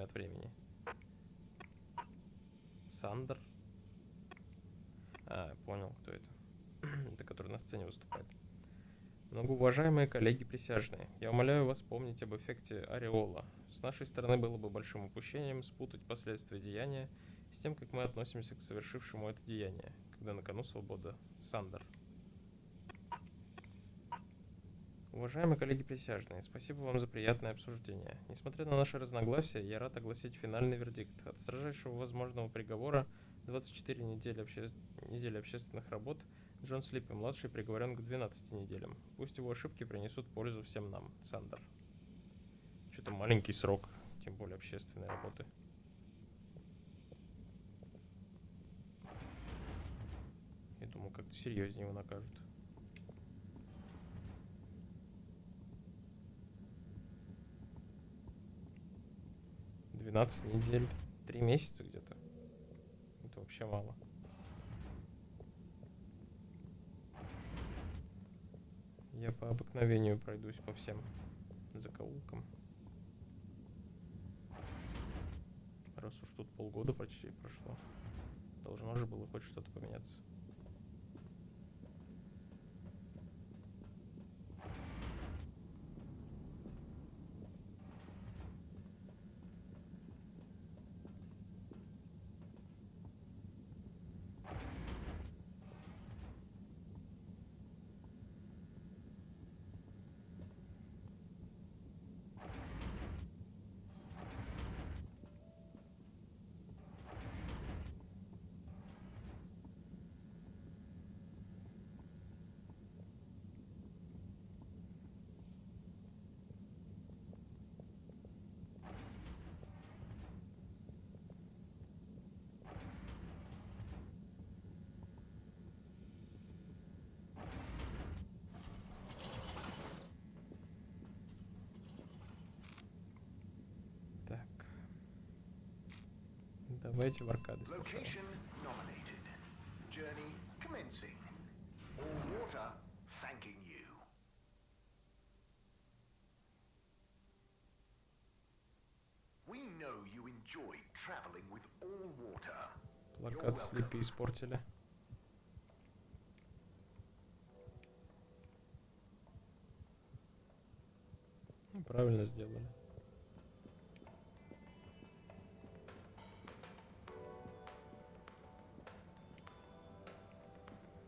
от времени. Сандер. Понял, кто это. Это который на сцене выступает. Многоуважаемые коллеги присяжные, я умоляю вас помнить об эффекте ореола. С нашей стороны было бы большим упущением спутать последствия деяния с тем, как мы относимся к совершившему это деяние, когда на кону свобода. Сандер. Уважаемые коллеги присяжные, спасибо вам за приятное обсуждение. Несмотря на наши разногласия, я рад огласить финальный вердикт. От строжайшего возможного приговора 24 недели общественных работ Джон Слипи-младший приговорен к 12 неделям. Пусть его ошибки принесут пользу всем нам. Сандер. Что-то маленький срок, тем более общественной работы. Я думал, как-то серьезнее его накажут. 12 недель, 3 месяца где-то. Это вообще мало. Я по обыкновению пройдусь по всем закоулкам. Раз уж тут полгода почти прошло, должно же было хоть что-то поменяться. Давайте в аркады сначала. Location nominated. Journey commencing. All water thanking you. We know you enjoy traveling with all water. Плакат Слипи испортили. Ну, правильно сделали.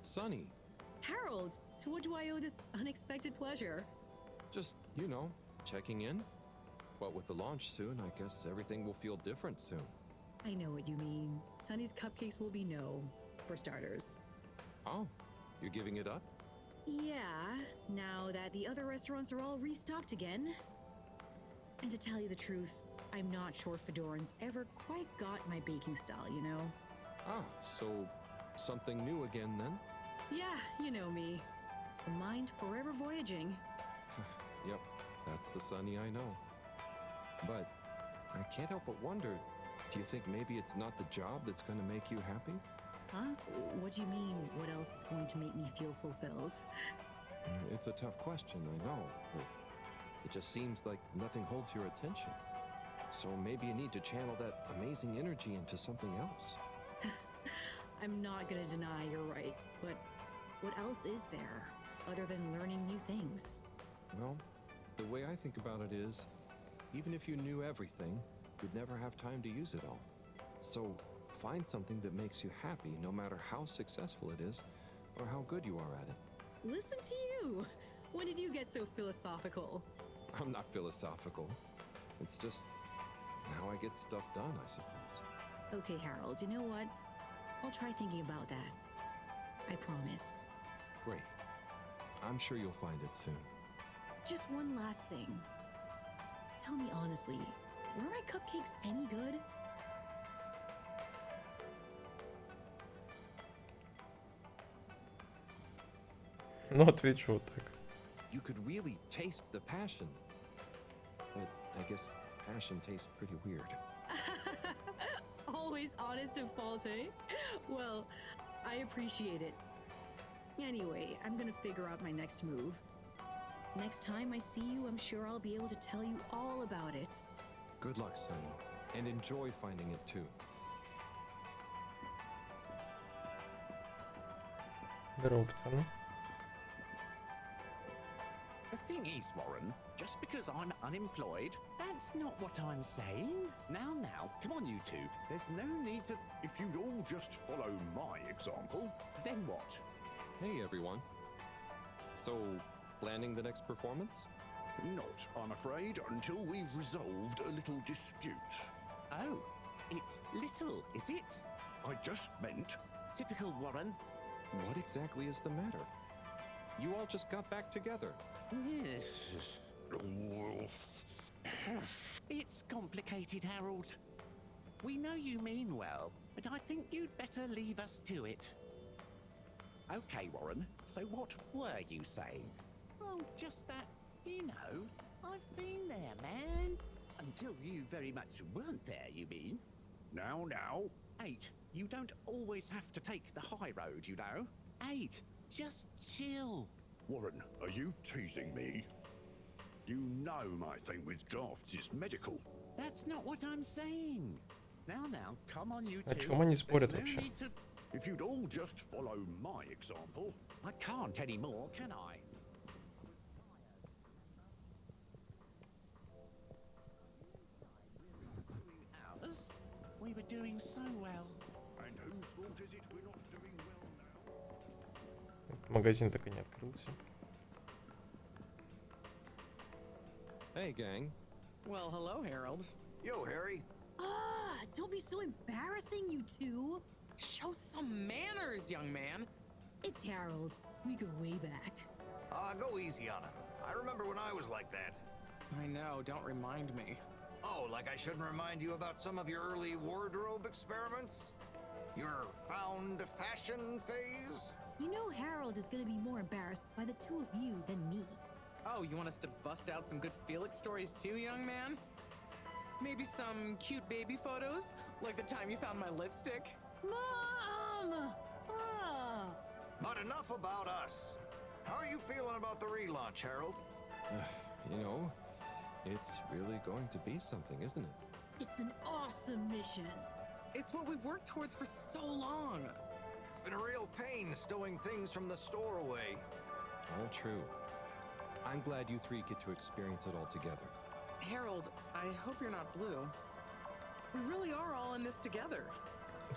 Sunny. Harold, to what do I owe this unexpected pleasure? Just, you know, checking in. But with the launch soon, I guess everything will feel different soon. I know what you mean. Sunny's cupcakes will be no, for starters. Oh, you're giving it up? Yeah, now that the other restaurants are all restocked again. And to tell you the truth, I'm not sure Fedoran's ever quite got my baking style, you know? Ah, so something new again then? Yeah, you know me. A mind forever voyaging. Yep, that's the Sunny I know. But I can't help but wonder, do you think maybe it's not the job that's going to make you happy? Huh? What do you mean, what else is going to make me feel fulfilled? It's a tough question, I know, but it just seems like nothing holds your attention. So maybe you need to channel that amazing energy into something else. I'm not gonna deny you're right, but what else is there, other than learning new things? Well, the way I think about it is, even if you knew everything, you'd never have time to use it all. So find something that makes you happy, no matter how successful it is, or how good you are at it. Listen to you! When did you get so philosophical? I'm not philosophical. It's just how I get stuff done, I suppose. Okay, Harold, you know what? I'll try thinking about that. I promise. Great. I'm sure you'll find it soon. Just one last thing. Tell me honestly, were my cupcakes any good? Ну, отвечу вот так. You could really taste the passion. But I guess passion tastes pretty weird. Always honest to fault, eh? Well, I appreciate it. Anyway, I'm gonna figure out my next move. Next time I see you, I'm sure I'll be able to tell you all about it. Good luck, Sunny. And enjoy finding it too. Здорово, пацаны. The thing is, Warren, just because I'm unemployed, that's not what I'm saying. Now, come on, you two. There's no need to... If you'd all just follow my example. Then what? Hey, everyone. So, planning the next performance? Not, I'm afraid, until we've resolved a little dispute. Oh, it's little, is it? I just meant... Typical Warren. What exactly is the matter? You all just got back together. Yes. It's complicated, Harold. We know you mean well, but I think you'd better leave us to it. Okay, Warren, so what were you saying? Oh, just that, you know, I've been there, man. Until you very much weren't there, you mean? Now. 8, you don't always have to take the high road, you know. 8, just chill. Warren, are you teasing me? You know my thing with drafts is medical. That's not what I'm saying. Now, come on, you two. О чем они спорят There's no вообще? need to... If you'd all just follow my example. I can't anymore, can I? Ours? We were doing so well. And whose fault is it we're not doing well now? Магазин так и не открылся. Hey, gang. Well, hello, Harold. Yo, Harry. Ah, don't be so embarrassing, you two. Show some manners, young man. It's Harold. We go way back. Go easy on him. I remember when I was like that. I know, don't remind me. Oh, like I shouldn't remind you about some of your early wardrobe experiments? Your found fashion phase? You know Harold is gonna be more embarrassed by the two of you than me. Oh, you want us to bust out some good Felix stories too, young man? Maybe some cute baby photos? Like the time you found my lipstick? Mom! Ah! But enough about us. How are you feeling about the relaunch, Harold? You know, it's really going to be something, isn't it? It's an awesome mission. It's what we've worked towards for so long. It's been a real pain stowing things from the store away. All true. I'm glad you three get to experience it all together. Harold, I hope you're not blue. We really are all in this together.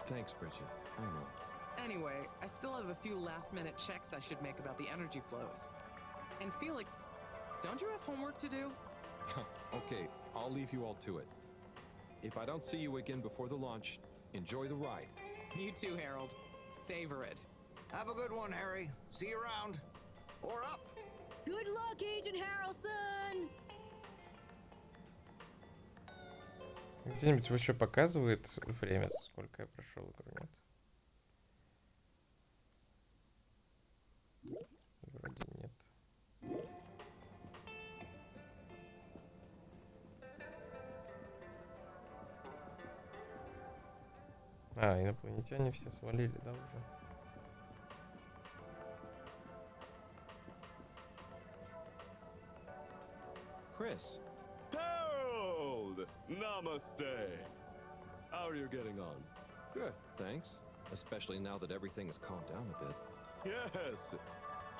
Thanks, Bridget. I know. Anyway, I still have a few last-minute checks I should make about the energy flows. And Felix, don't you have homework to do? Okay, I'll leave you all to it. If I don't see you again before the launch, enjoy the ride. You too, Harold. Savor it. Have a good one, Harry. See you around. Or up. Good luck, Agent Harrelson! Где-нибудь вообще показывает время, сколько я прошел игру, нет? Вроде нет. А, инопланетяне все свалили, да, уже? Chris. Harold! Namaste! How are you getting on? Good, thanks. Especially now that everything has calmed down a bit. Yes!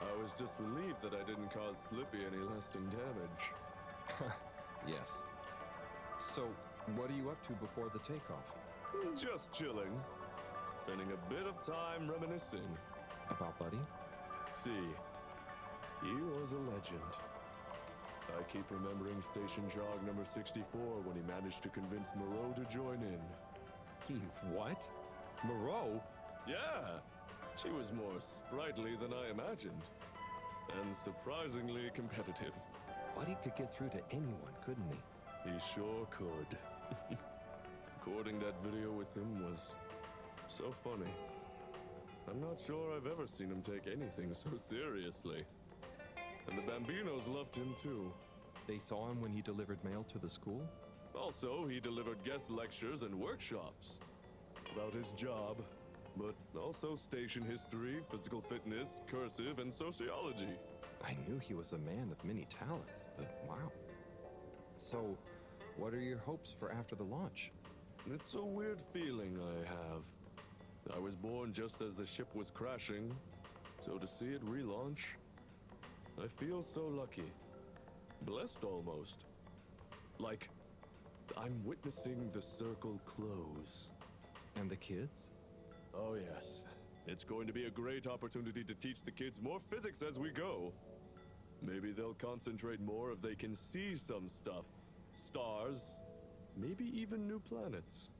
I was just relieved that I didn't cause Slippy any lasting damage. Yes. So, what are you up to before the takeoff? Just chilling. Spending a bit of time reminiscing. About Buddy? See, he was a legend. I keep remembering Station Jog number 64 when he managed to convince Moreau to join in. He what? Moreau? Yeah! She was more sprightly than I imagined. And surprisingly competitive. Buddy could get through to anyone, couldn't he? He sure could. Recording that video with him was so funny. I'm not sure I've ever seen him take anything so seriously. And the Bambinos loved him too. They saw him when he delivered mail to the school? Also, he delivered guest lectures and workshops about his job, but also station history, physical fitness, cursive, and sociology. I knew he was a man of many talents, but wow. So, what are your hopes for after the launch? It's a weird feeling I have. I was born just as the ship was crashing, so to see it relaunch, I feel so lucky. Blessed almost. Like, I'm witnessing the circle close. And the kids? Oh yes. It's going to be a great opportunity to teach the kids more physics as we go. Maybe they'll concentrate more if they can see some stuff. Stars. Maybe even new planets.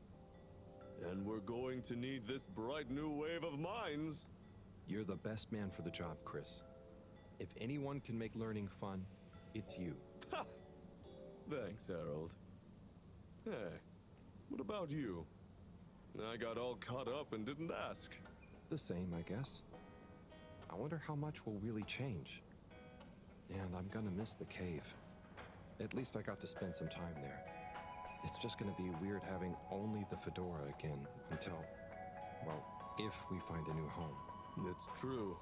And we're going to need this bright new wave of minds. You're the best man for the job, Chris. If anyone can make learning fun, it's you. Ha! Thanks, Harold. Hey, what about you? I got all caught up and didn't ask. The same, I guess. I wonder how much will really change. And I'm gonna miss the cave. At least I got to spend some time there. It's just gonna be weird having only the fedora again until, well, if we find a new home. It's true.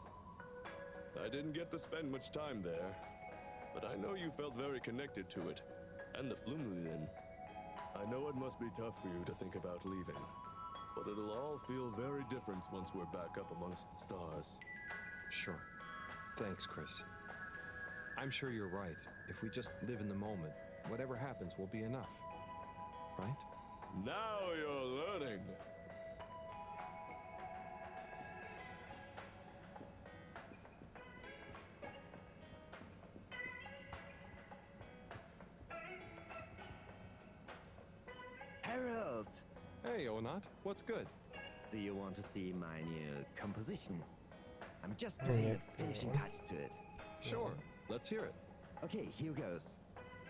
I didn't get to spend much time there, but I know you felt very connected to it, and the Flumlin. I know it must be tough for you to think about leaving, but it'll all feel very different once we're back up amongst the stars. Sure. Thanks, Chris. I'm sure you're right. If we just live in the moment, whatever happens will be enough. Right? Now you're learning! Harold! Hey, Onat. What's good? Do you want to see my new composition? I'm just putting the finishing touch to it. Sure. Let's hear it. Okay, here goes.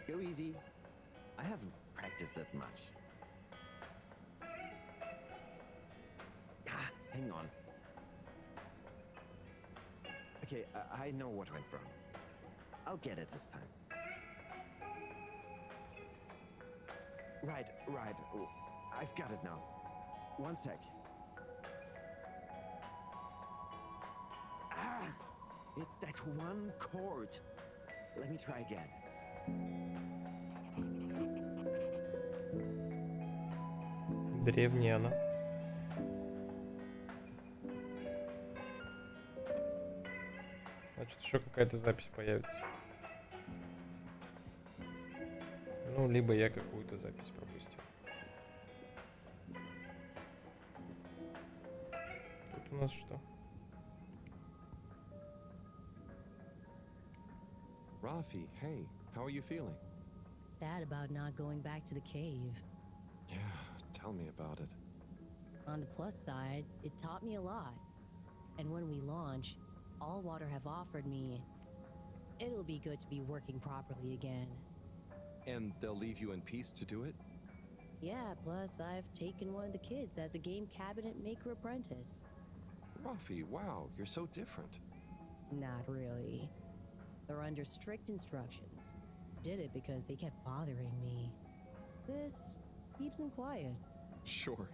Go easy. I haven't practiced that much. Hang on. Okay, I know what went wrong. I'll get it this time. Right. Oh, I've got it now. One sec. It's that one chord. Let me try again. Древняя она. Значит, еще какая-то запись появится. Ну, либо я какую-то запись пропустил. Тут у нас что? Rafi, hey, how are you feeling? Sad about not going back to the cave. Yeah, tell me about it. On the plus side, it taught me a lot. And when we launch, all water have offered me, it'll be good to be working properly again. And they'll leave you in peace to do it? Yeah, plus I've taken one of the kids as a game cabinet maker apprentice. Rafi, wow, you're so different. Not really. They're under strict instructions. Did it because they kept bothering me. This keeps them quiet. Sure.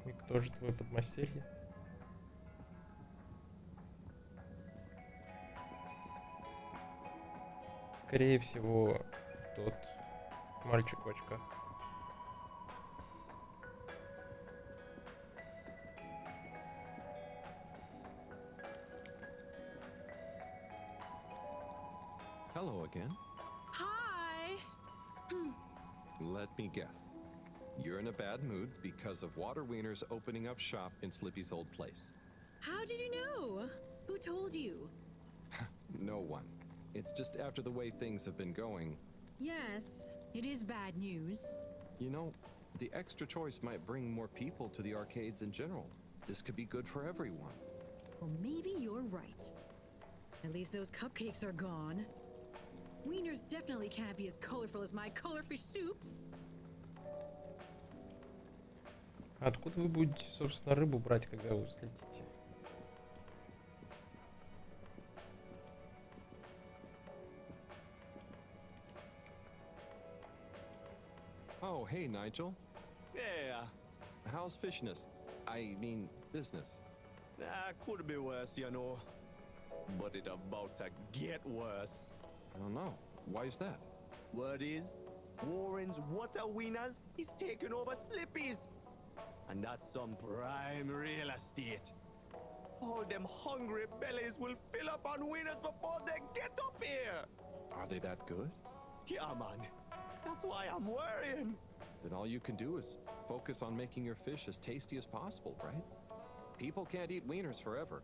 И кто же твой подмастерье? Скорее всего, тот мальчик в очках. Hello again. Hi! Let me guess. You're in a bad mood because of Water Wiener's opening up shop in Slippy's old place. How did you know? Who told you? No one. It's just after the way things have been going. Yes, it is bad news. You know, the extra choice might bring more people to the arcades in general. This could be good for everyone. Well, maybe you're right. At least those cupcakes are gone. Wieners definitely can't be as colorful as my colorfish soups. Откуда вы будете, собственно, рыбу брать, когда вы взлетите? Oh, hey, Nigel. Yeah. How's fishness? I mean, business. Could be worse, you know. But it about to get worse. I don't know. Why is that? Word is, Warren's water wieners is taking over Slippy's. And that's some prime real estate. All them hungry bellies will fill up on wieners before they get up here. Are they that good? Yeah, man. That's why I'm worrying. Then all you can do is focus on making your fish as tasty as possible, right? People can't eat wieners forever.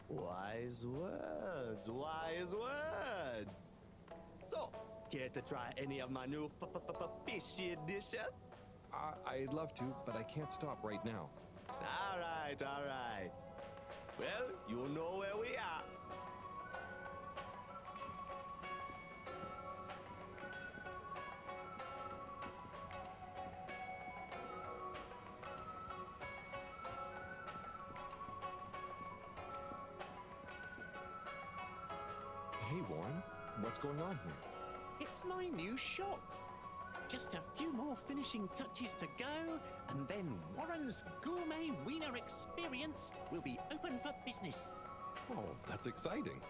Wise words, wise words. So, care to try any of my new fishy dishes? I'd love to, but I can't stop right now. All right. Well, you know where we are. Hey, Warren, what's going on here? It's my new shop. Just a few more finishing touches to go, and then Warren's gourmet wiener experience will be open for business. Oh, that's exciting.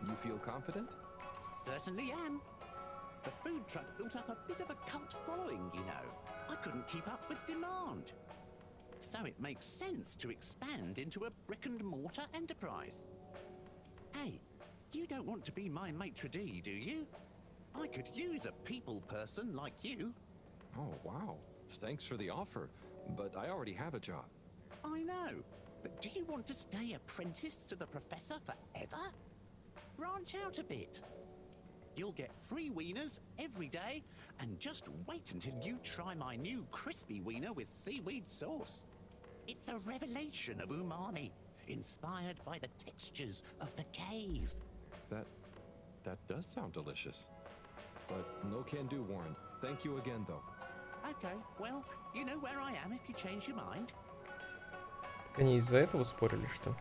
You feel confident? Certainly am. The food truck built up a bit of a cult following, you know. I couldn't keep up with demand. So it makes sense to expand into a brick-and-mortar enterprise. Hey, you don't want to be my maitre d', do you? I could use a people person like you. Oh, wow. Thanks for the offer, but I already have a job. I know, but do you want to stay apprentice to the professor forever? Branch out a bit. You'll get free wieners every day, and just wait until you try my new crispy wiener with seaweed sauce. It's a revelation of umami, inspired by the textures of the cave. That does sound delicious. But no can do, Warren. Thank you again, though. Okay, well, you know where I am if you change your mind. Так они из-за этого спорили, что ли?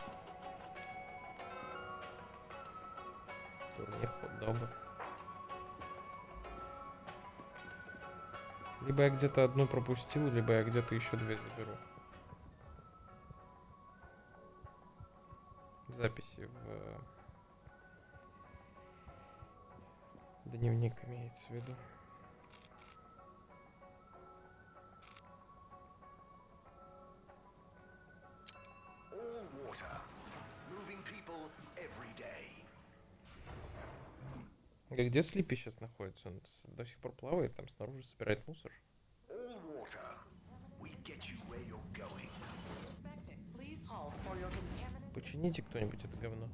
Турнир поддавок. Либо я где-то одну пропустил, либо я где-то еще две заберу. Записи в дневник имеется в виду. All water, moving people every day. Где Слипи сейчас находится? Он до сих пор плавает, там снаружи собирает мусор. All water, we get you where you're going. Почините кто-нибудь это говно.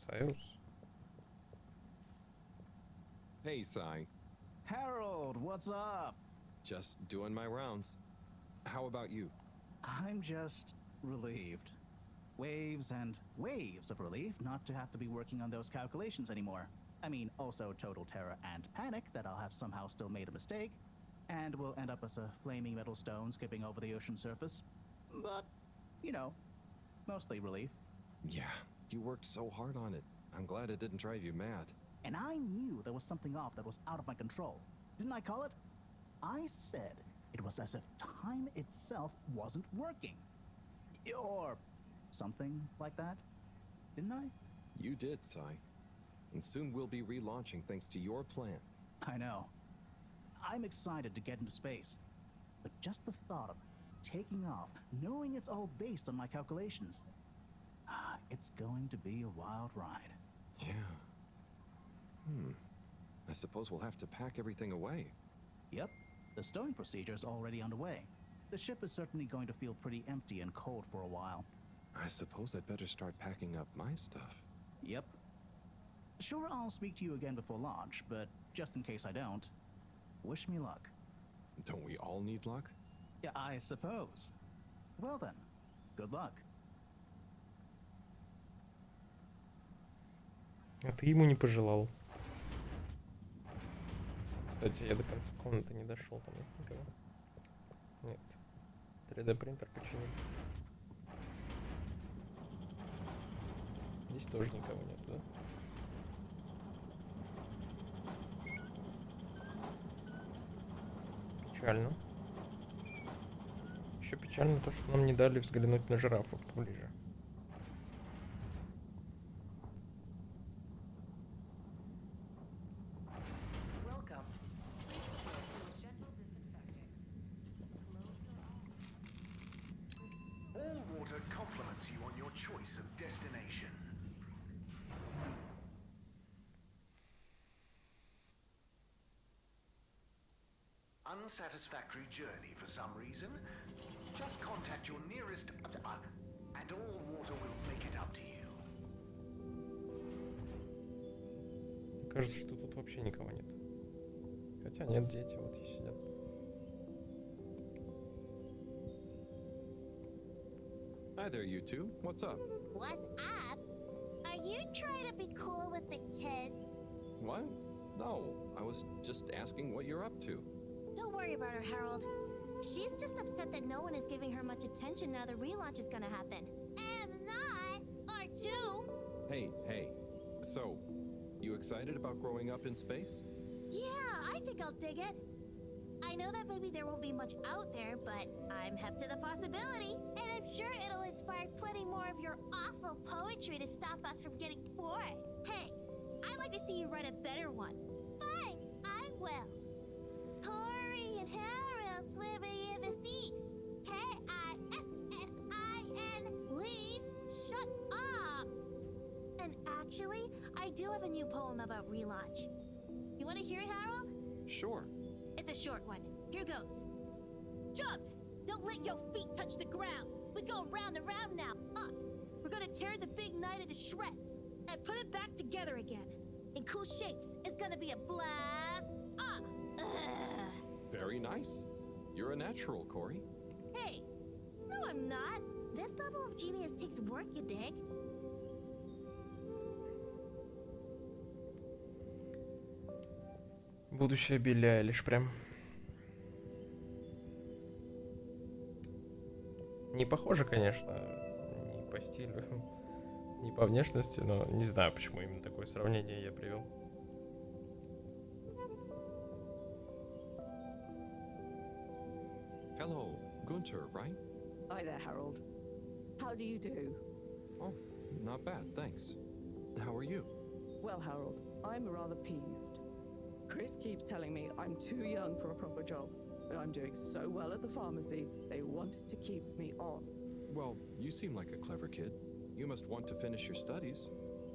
Сайрус. Hey, Sai. Harold, what's up? Just doing my rounds. How about you? I'm just relieved. Waves and waves of relief not to have to be working on those calculations anymore. I mean, also total terror and panic that I'll have somehow still made a mistake, and will end up as a flaming metal stone skipping over the ocean surface. But, you know, mostly relief. Yeah, you worked so hard on it. I'm glad it didn't drive you mad. And I knew there was something off that was out of my control. Didn't I call it? I said it was as if time itself wasn't working. Or something like that. Didn't I? You did, Sai. And soon we'll be relaunching thanks to your plan. I know. I'm excited to get into space. But just the thought of taking off, knowing it's all based on my calculations, it's going to be a wild ride. Yeah. I suppose we'll have to pack everything away. Yep. The stowing procedure is already underway. The ship is certainly going to feel pretty empty and cold for a while. I suppose I'd better start packing up my stuff. Yep. Sure, I'll speak to you again before launch, but just in case I don't, wish me luck. Don't we all need luck? Yeah, I suppose. Well then, good luck. А ты ему не пожелал. Кстати, я до конца комнаты не дошел, там нет никого. Нет. 3D принтер починил. Здесь тоже никого нет, да? Печально. Еще печально то, что нам не дали взглянуть на жирафа поближе. All water compliments you on your choice of destination. Unsatisfactory journey for some reason? Just contact your nearest and all water will make it up to you. Кажется, что тут вообще никого нет. Хотя нет, дети вот и сидят. Hi there, you two. What's up? What's up? Are you trying to be cool with the kids? What? No, I was just asking what you're up to. Don't worry about her, Harold. She's just upset that no one is giving her much attention now the relaunch is gonna happen. Am not. Or two. Hey. So, you excited about growing up in space? Yeah, I think I'll dig it. I know that maybe there won't be much out there, but I'm hep to the possibility. And I'm sure it'll inspire plenty more of your awful poetry to stop us from getting bored. Hey, I'd like to see you write a better one. Fine, I will. Corey and Harold swimming in the sea. Kissin. Please shut up. And actually, I do have a new poem about relaunch. You want to hear it, Harold? Sure. It's a short one. Here goes. Jump! Don't let your feet touch the ground. We go round and round now. Up! We're gonna tear the big night into shreds and put it back together again. In cool shapes. It's gonna be a blast. Off! Ugh. Very nice. You're a natural, Corey. Hey! No, I'm not. This level of genius takes work, you dig? Будущее Билли Айлиш прям. Не похоже, конечно, ни по стилю, ни по внешности, но не знаю, почему именно такое сравнение я привел. Hello, Gunter, right? Hi there, Harold. How do you do? Oh, not bad, thanks. How are you? Well, Harold, I'm rather peeved. Chris keeps telling me I'm too young for a proper job, but I'm doing so well at the pharmacy, they want to keep me on. Well, you seem like a clever kid. You must want to finish your studies.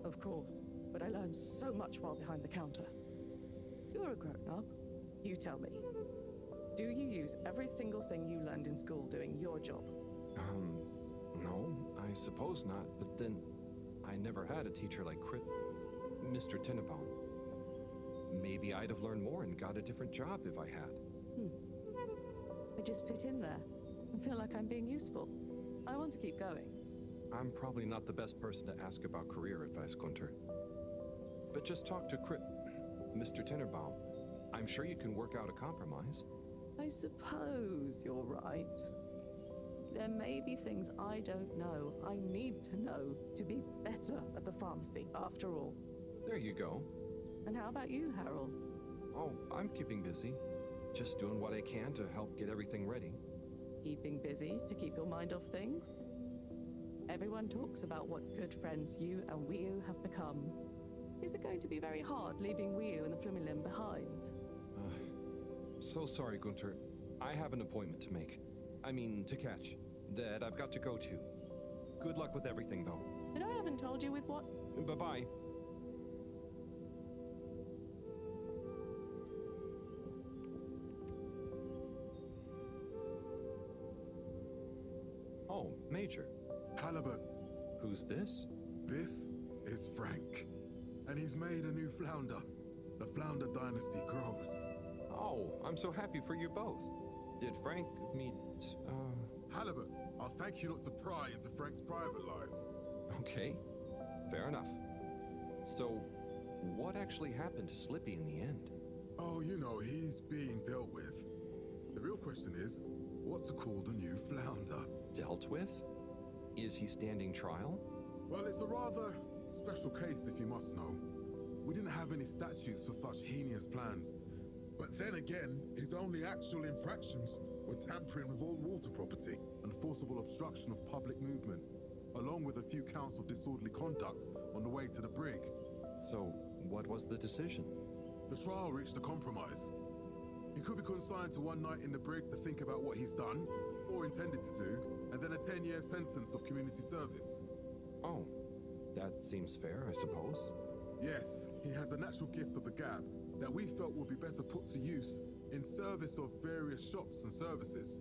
Of course, but I learned so much while behind the counter. You're a grown-up. You tell me. Do you use every single thing you learned in school doing your job? No, I suppose not, but then I never had a teacher like Mr. Tenenbaum. Maybe I'd have learned more and got a different job if I had. I just fit in there and feel like I'm being useful. I want to keep going. I'm probably not the best person to ask about career advice, Gunter. But just talk to Mr. Tenenbaum. I'm sure you can work out a compromise. I suppose you're right. There may be things I don't know. I need to know to be better at the pharmacy, after all. There you go. And how about you, Harold? Oh, I'm keeping busy. Just doing what I can to help get everything ready. Keeping busy to keep your mind off things? Everyone talks about what good friends you and Wiu have become. Is it going to be very hard leaving Wiu and the Flumilim behind? So sorry, Gunter. I have an appointment to make. To catch. That I've got to go to. Good luck with everything, though. And I haven't told you with what? Bye-bye. Oh, Major. Halibut. Who's this? This is Frank. And he's made a new flounder. The flounder dynasty grows. Oh, I'm so happy for you both. Did Frank meet, Halibut, I'll thank you not to pry into Frank's private life. Okay, fair enough. So, what actually happened to Slippy in the end? Oh, he's being dealt with. The real question is, what to call the new flounder? Dealt with? Is he standing trial? Well, it's a rather special case, if you must know. We didn't have any statutes for such heinous plans. But then again, his only actual infractions were tampering with old water property and forcible obstruction of public movement, along with a few counts of disorderly conduct on the way to the brig. So, what was the decision? The trial reached a compromise. He could be consigned to one night in the brig to think about what he's done, or intended to do, and then a 10-year sentence of community service. Oh, that seems fair, I suppose. Yes, he has a natural gift of the gab that we felt would be better put to use in service of various shops and services.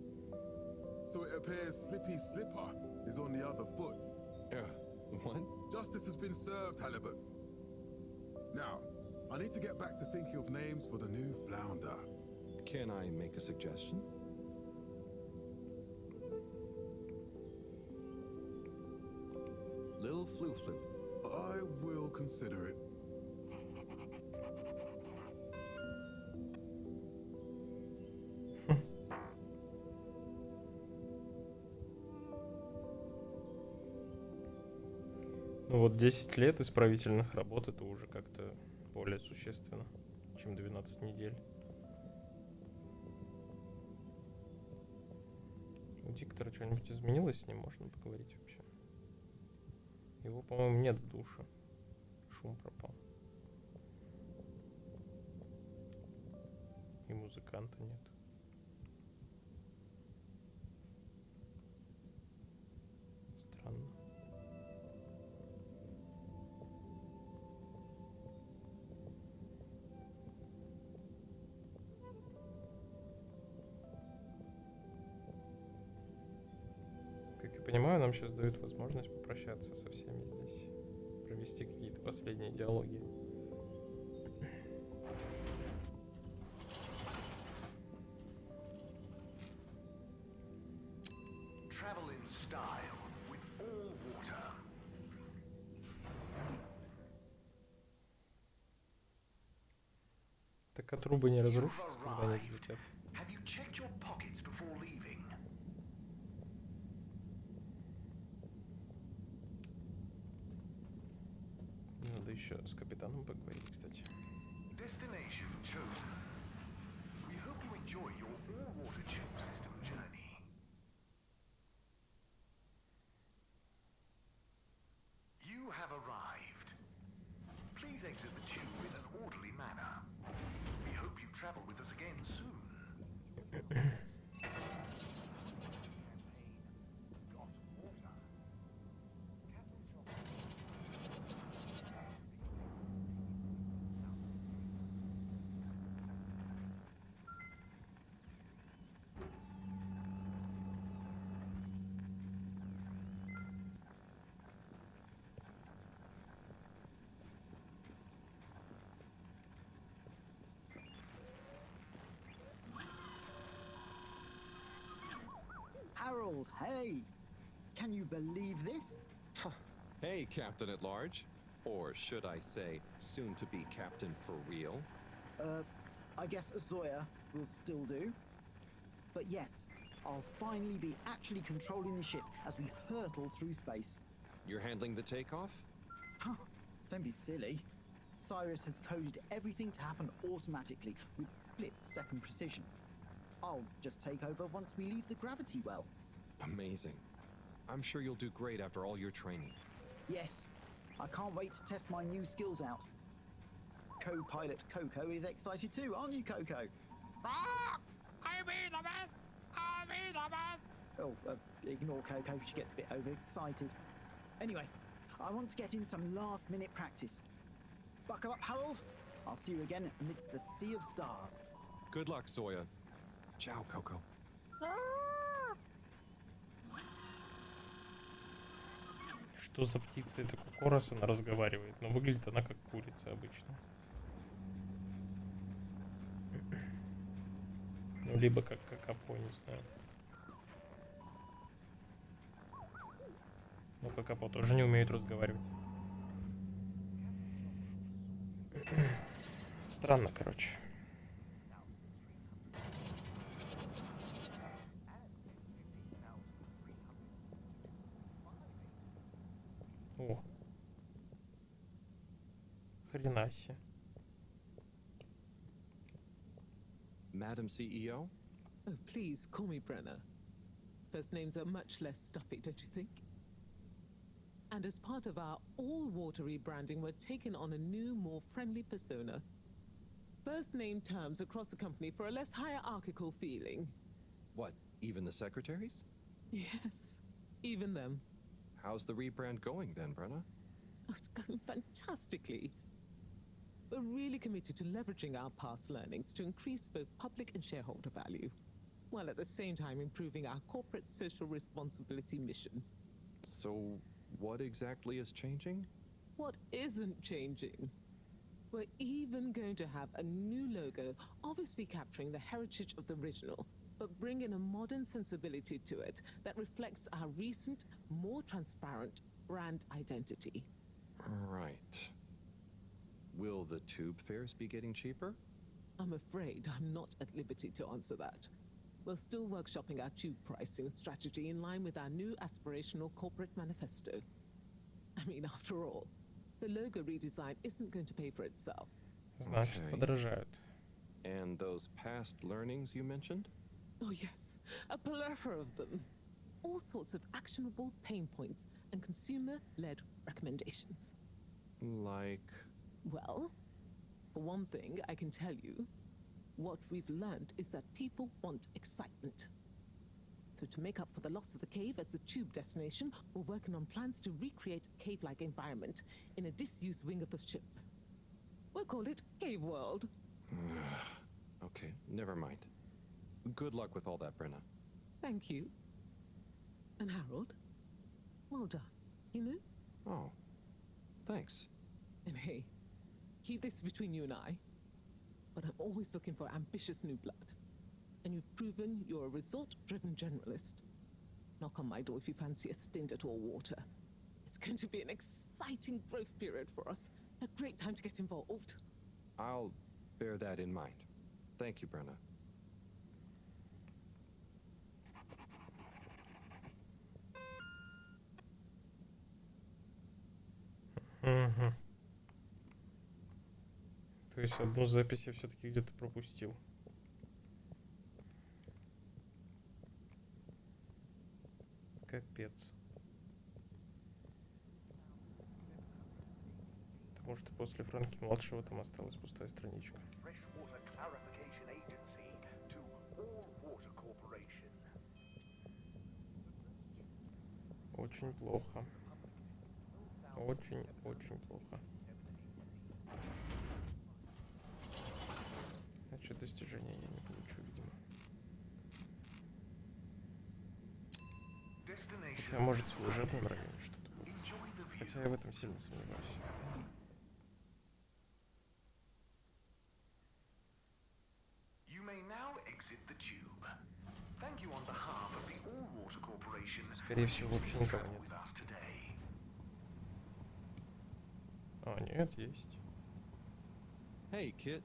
So it appears Slippy Slipper is on the other foot. What? Justice has been served, Halibut. Now, I need to get back to thinking of names for the new flounder. Can I make a suggestion? Lil Flu Flu. I will consider it. Ну вот 10 лет исправительных работ это уже как-то более существенно, чем 12 недель. У диктора что-нибудь изменилось, с ним можно поговорить вообще? Его, по-моему, нет в душе. Шум пропал. И музыканта нет. Странно. Как я понимаю, нам сейчас дают возможность попрощаться со всеми здесь, провести какие-то последние диалоги. Travel in style with all water. Так а трубы не разрушатся, когда они взлетят? Have you checked your pockets before leaving? Надо еще с капитаном поговорить, кстати. Destination chosen. We hope you enjoy your all-water tube system journey. You have arrived. Please exit the tube in an orderly manner. We hope you travel with us again soon. Harold, hey! Can you believe this? Hey, Captain at Large. Or should I say, soon to be Captain for real? I guess Zoya will still do. But yes, I'll finally be actually controlling the ship as we hurtle through space. You're handling the takeoff? Don't be silly. Cyrus has coded everything to happen automatically with split-second precision. I'll just take over once we leave the gravity well. Amazing. I'm sure you'll do great after all your training. Yes, I can't wait to test my new skills out. Co-pilot Coco is excited too, aren't you, Coco? I'll be the best! I'll be the best! Oh, ignore Coco, she gets a bit overexcited. Anyway, I want to get in some last-minute practice. Buckle up, Harold. I'll see you again amidst the sea of stars. Good luck, Zoya. Ciao, Coco. Что за птица? Это кукорос, она разговаривает, но выглядит она как курица обычно. Ну, либо как какапо, не знаю. Ну, какапо тоже не умеют разговаривать. Странно, короче. О. Хрена себе. Madam CEO? Oh, please call me Brenna. First names are much less stuffy, don't you think? And as part of our all-water rebranding, we're taking on a new, more friendly persona. First name terms across the company for a less hierarchical feeling. What, even the secretaries? Yes, even them. How's the rebrand going then, Brenna? Oh, it's going fantastically. We're really committed to leveraging our past learnings to increase both public and shareholder value, while at the same time improving our corporate social responsibility mission. So, what exactly is changing? What isn't changing? We're even going to have a new logo, obviously capturing the heritage of the original, but bringing a modern sensibility to it that reflects our recent, more transparent brand identity. Right. Will the tube fares be getting cheaper? I'm afraid I'm not at liberty to answer that. We're still workshopping our tube pricing strategy in line with our new aspirational corporate manifesto. I mean, after all, the logo redesign isn't going to pay for itself. Значит, подражают. And those past learnings you mentioned? Oh yes, a plethora of them. All sorts of actionable pain points and consumer-led recommendations. Like? Well, for one thing, I can tell you, what we've learned is that people want excitement. So to make up for the loss of the cave as the tube destination, we're working on plans to recreate a cave-like environment in a disused wing of the ship. We'll call it Cave World. Okay, never mind. Good luck with all that, Brenna. Thank you. And Harold, well done, you know? Oh, thanks. And hey, keep this between you and I, but I'm always looking for ambitious new blood. And you've proven you're a result-driven generalist. Knock on my door if you fancy a stint at all water. It's going to be an exciting growth period for us. A great time to get involved. I'll bear that in mind. Thank you, Brenna. Угу. То есть одну запись я все-таки где-то пропустил. Капец. Потому что после Франки-младшего там осталась пустая страничка. Очень плохо. Очень плохо. Значит, достижения я не получу, видимо. Хотя, может, в служебном районе что-то будет. Хотя я в этом сильно сомневаюсь. Скорее всего, вообще никого нет. А, нет, есть. Hey, Kit.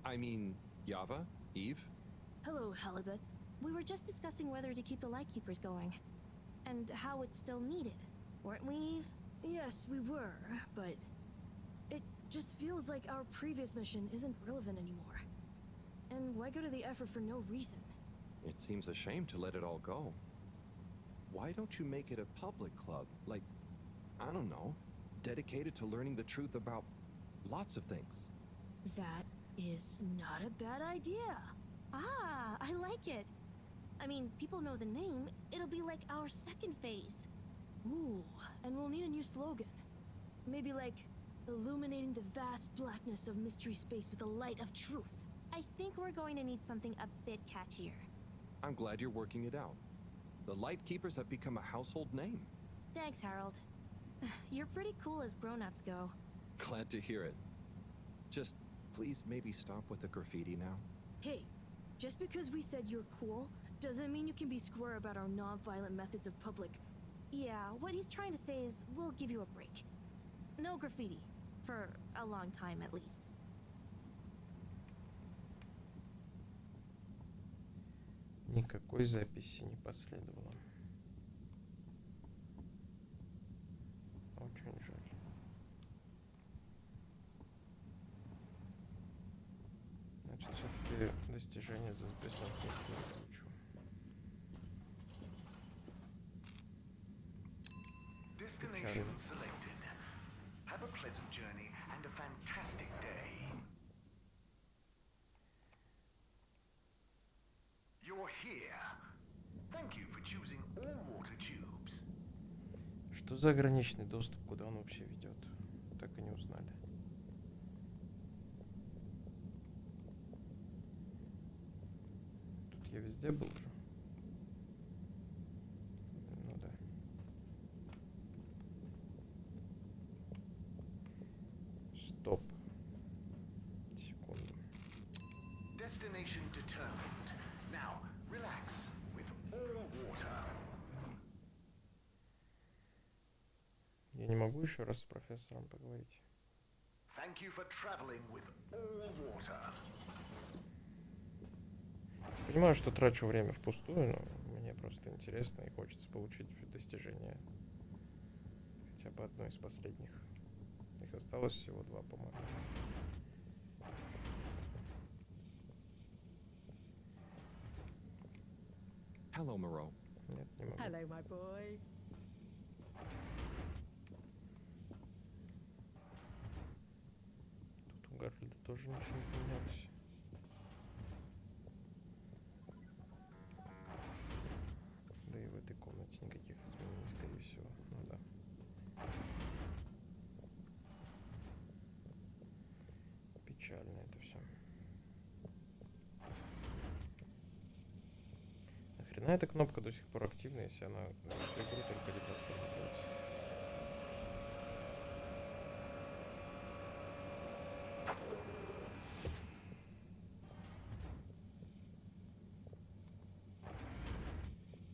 I mean, Yava? Eve? Hello, Halibut. We were just discussing whether to keep the Lightkeepers going. And how it's still needed. Weren't we, Eve? Yes, we were, but... it just feels like our previous mission isn't relevant anymore. And why go to the effort for no reason? It seems a shame to let it all go. Why don't you make it a public club? Like, I don't know, dedicated to learning the truth about lots of things. That is not a bad idea. Ah, I like it. I mean, people know the name. It'll be like our second phase. Ooh, and we'll need a new slogan. Maybe like, illuminating the vast blackness of mystery space with the light of truth. I think we're going to need something a bit catchier. I'm glad you're working it out. The Lightkeepers have become a household name. Thanks, Harold. You're pretty cool as grown-ups go. Glad to hear it. Just please maybe stop with the graffiti now. Hey, just because we said you're cool, doesn't mean you can be square about our non-violent methods of public. Yeah, what he's trying to say is we'll give you a break. No graffiti. For a long time, at least. Никакой записи не последовало. Очень жаль. Значит, все-таки достижение за бессмертность не получу. Destination selected. Have a pleasant journey and a fantastic day. You're here. Thank you for choosing all water tubes. Что за ограниченный доступ, куда он вообще ведет? Так и не узнали. Тут я везде был же. Ну да. Стоп. Секунду. Destination determined. Now, relax with all water. Я не могу еще раз с профессором поговорить. Thank you for traveling with all water. Понимаю, что трачу время впустую, но мне просто интересно и хочется получить достижения. хотя бы одно из последних. Их осталось всего 2, по-моему. Hello, Moро. Нет, не могу. Hello, my boy. Тут у Гарольда тоже ничего не поменялось. Да и в этой комнате никаких изменений, скорее всего. Ну да. Печально это все. Нахрена эта кнопка до сих пор активна, если она всю игру только один раз поднимается?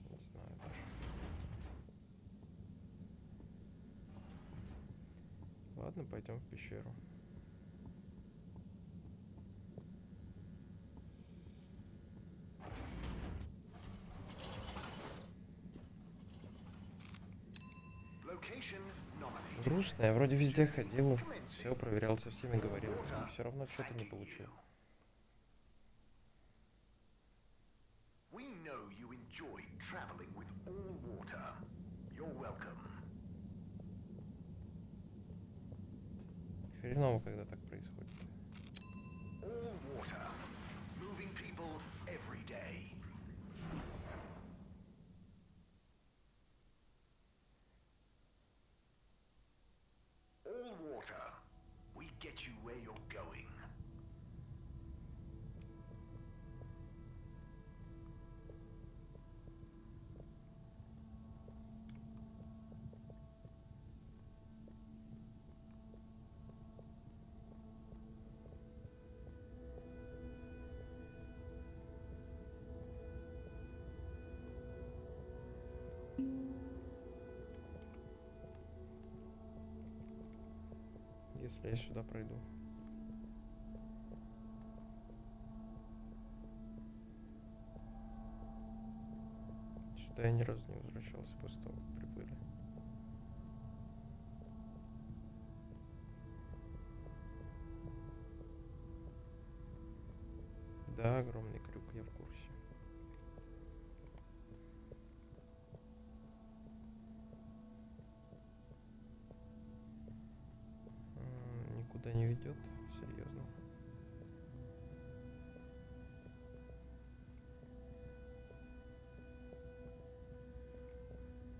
Не знаю даже. Ладно, пойдем в пещеру. Location nominated. Грустно, я вроде везде ходил, все проверял, со всеми говорил, и все равно что-то не получил. We know you enjoyed traveling with all water. You're welcome. Хреново, когда так происходит. All water. Moving people every day. All water. We get you where you're going. Если я сюда пройду. Сюда я ни разу не возвращался после того, как приплыли. Да, огромный крюк, я в курсе. Никуда не ведет, серьезно.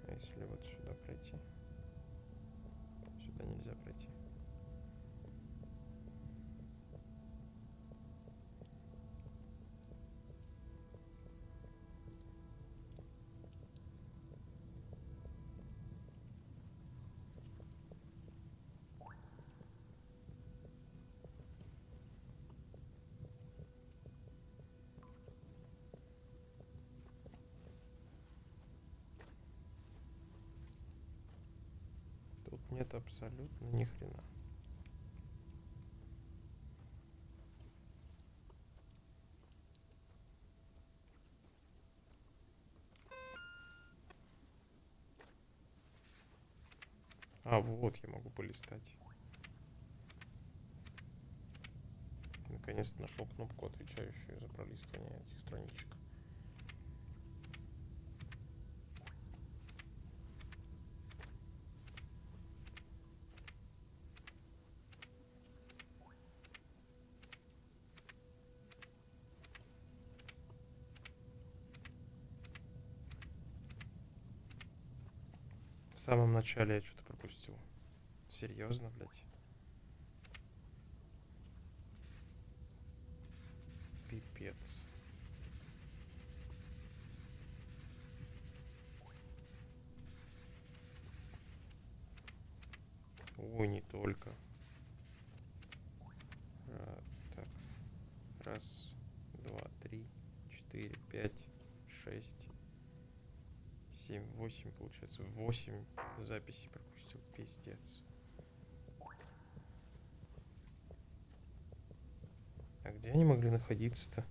А если вот сюда пройти? Сюда нельзя пройти. Тут нет абсолютно ни хрена. А, вот, я могу полистать. Наконец-то нашел кнопку, отвечающую за пролистывание этих страничек. В самом начале я что-то пропустил. Серьезно, блядь? Пипец. Ой, не только. Так. Раз, два, три, 4, 5, 6, 7, 8, получается. 8 записей пропустил. Пиздец. А где они могли находиться-то?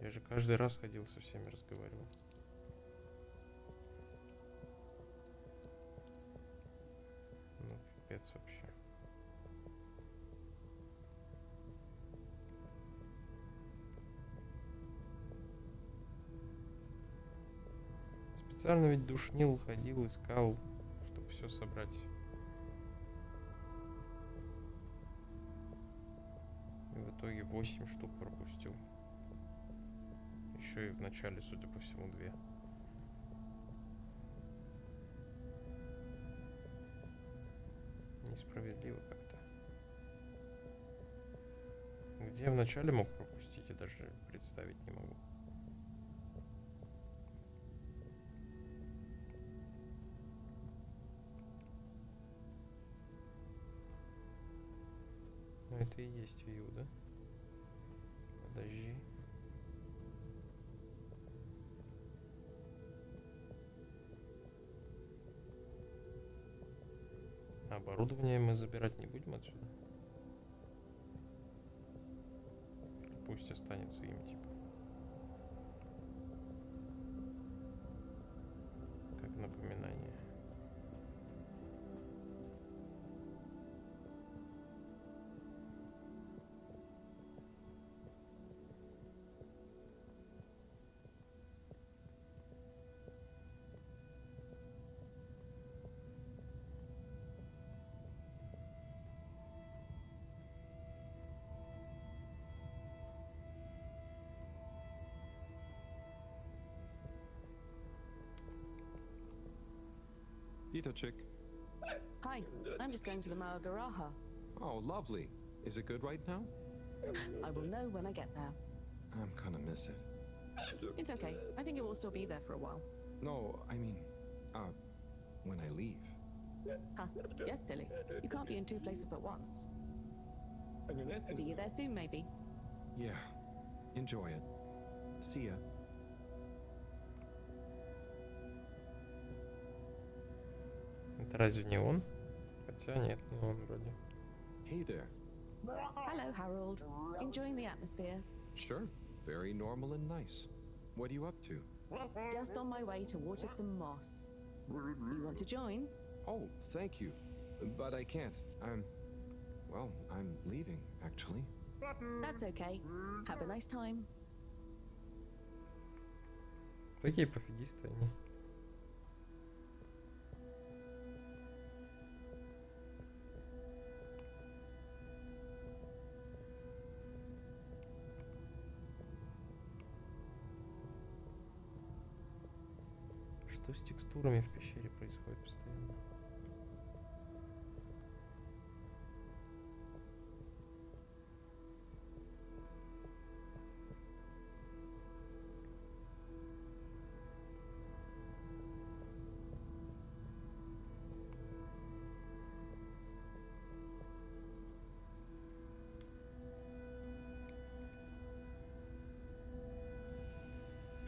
Я же каждый раз ходил со всеми разговаривал. Капец вообще. Специально ведь душнил, ходил, искал, чтобы все собрать. И в итоге 8 штук пропустил. Еще и в начале, судя по всему, 2. Несправедливо как-то. Где я в начале мог пропустить, я даже представить не могу. Ну это и есть view, да? Подожди. Оборудование мы забирать не будем отсюда? Пусть останется им, типа. Как напоминание. Chick. Hi, I'm just going to the Mahagaraha. Oh, lovely. Is it good right now? I will know when I get there. I'm gonna miss it. It's okay. I think it will still be there for a while. No, I mean, when I leave. Huh? Yes, silly. You can't be in 2 places at once. See you there soon, maybe. Yeah. Enjoy it. See ya. Это разве не он? Хотя нет, не он вроде. Hey there. Hello, Harold. Enjoying the atmosphere? Sure. Very normal and nice. What are you up to? Just on my way to water some moss. You want to join? Oh, thank you. But I can't. I'm leaving, actually. That's okay. Have a nice time. Такие пофигисты они. Что с текстурами в пещере происходит постоянно?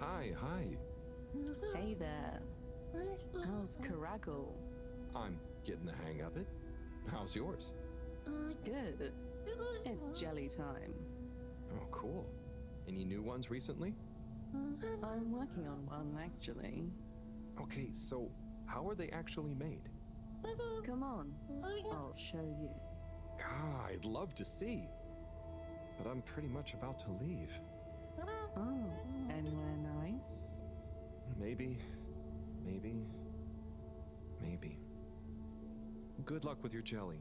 Hi. Hey there. How's Karagal? I'm getting the hang of it. How's yours? Good. It's jelly time. Oh, cool. Any new ones recently? I'm working on one, actually. Okay, so how are they actually made? Come on, I'll show you. I'd love to see. But I'm pretty much about to leave. Oh, anywhere nice? Maybe. Good luck with your jelly.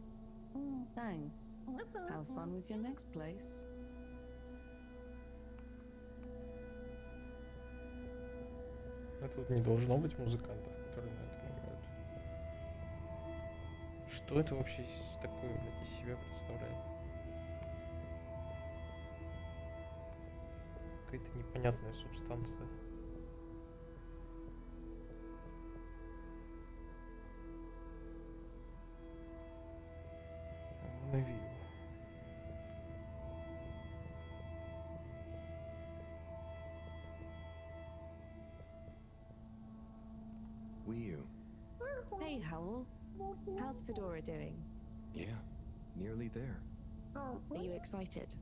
Thanks. Have fun with your next place. А тут не должно быть музыкантов, которые на этом играют. Что это вообще такое, блядь, из себя представляет? Какая-то непонятная субстанция. Навил. Hey, Howell. How's Fedora doing? Yeah, nearly there. Are you excited?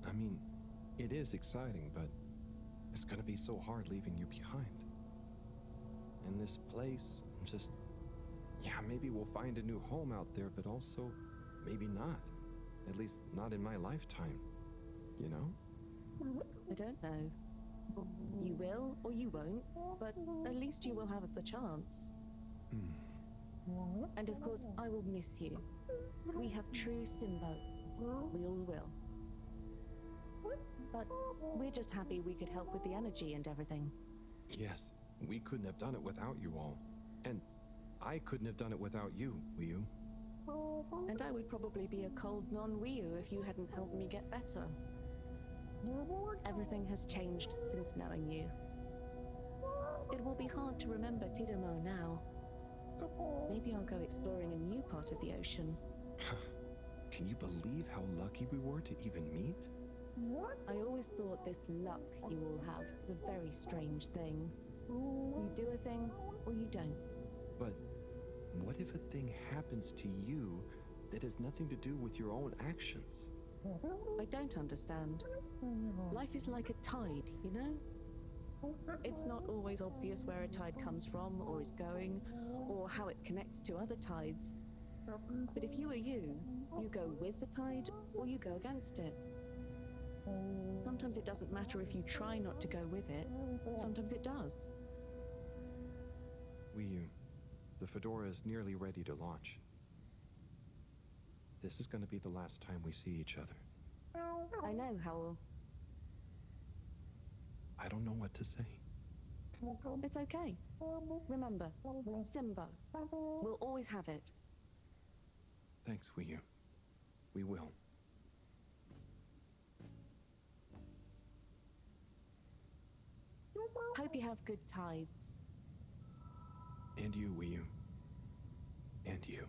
I mean, it is exciting, but it's gonna be so hard leaving you behind. And this place, Yeah, maybe we'll find a new home out there, but also maybe not. At least not in my lifetime. You know? I don't know. You will or you won't, but at least you will have the chance. And of course, I will miss you. We have true Simbo. We all will. But we're just happy we could help with the energy and everything. Yes, we couldn't have done it without you all. And I couldn't have done it without you, Wiyu. And I would probably be a cold non-Wiyu if you hadn't helped me get better. Everything has changed since knowing you. It will be hard to remember Tidomo now. Maybe I'll go exploring a new part of the ocean. Can you believe how lucky we were to even meet? I always thought this luck you all have is a very strange thing. You do a thing, or you don't. But what if a thing happens to you that has nothing to do with your own actions? I don't understand. Life is like a tide, you know? It's not always obvious where a tide comes from, or is going, or how it connects to other tides. But if you are you go with the tide, or you go against it. Sometimes it doesn't matter if you try not to go with it. Sometimes it does. Wiyu, the Fedora is nearly ready to launch. This is going to be the last time we see each other. I know, Howell. I don't know what to say. It's okay. Remember, Simbo. We'll always have it. Thanks, Wiyu. We will. Hope you have good tides. And you, Wiyu. And you.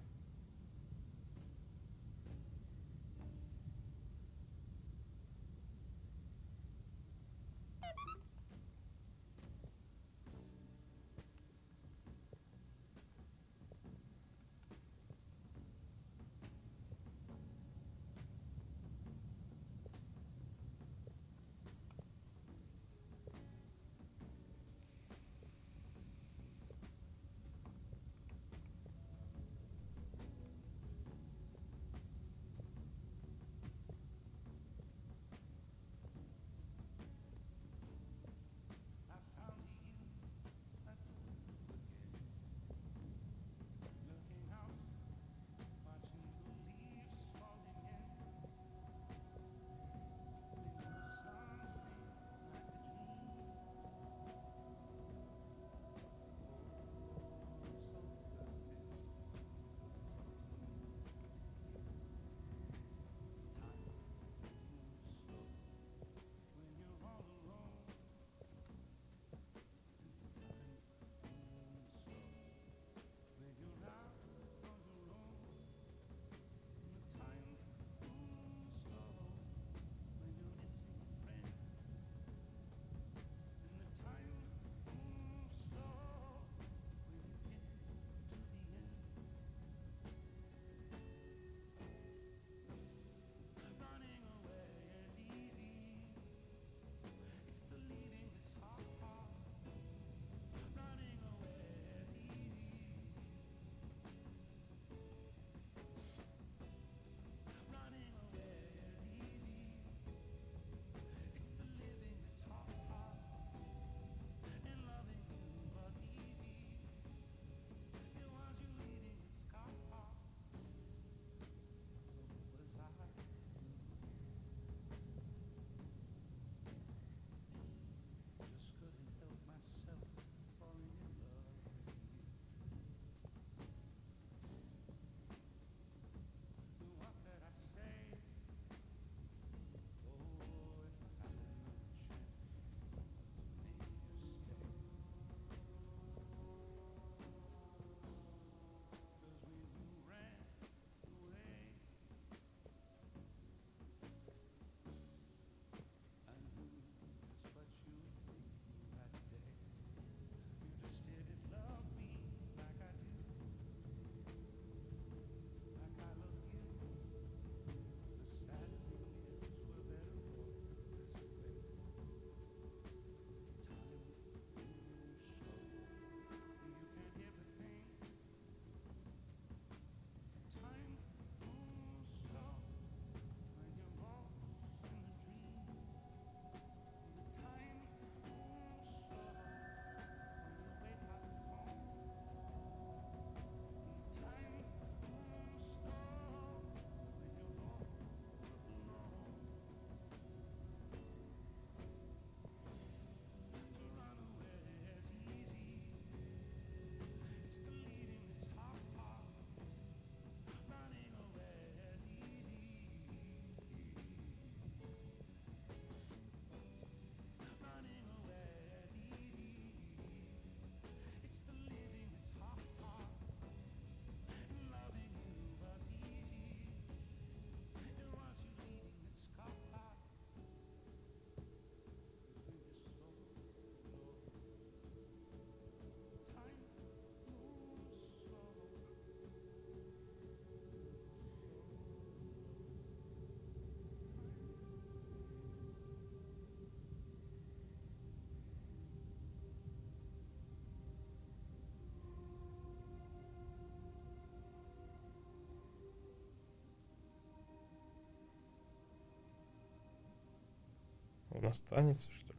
Он останется, что ли?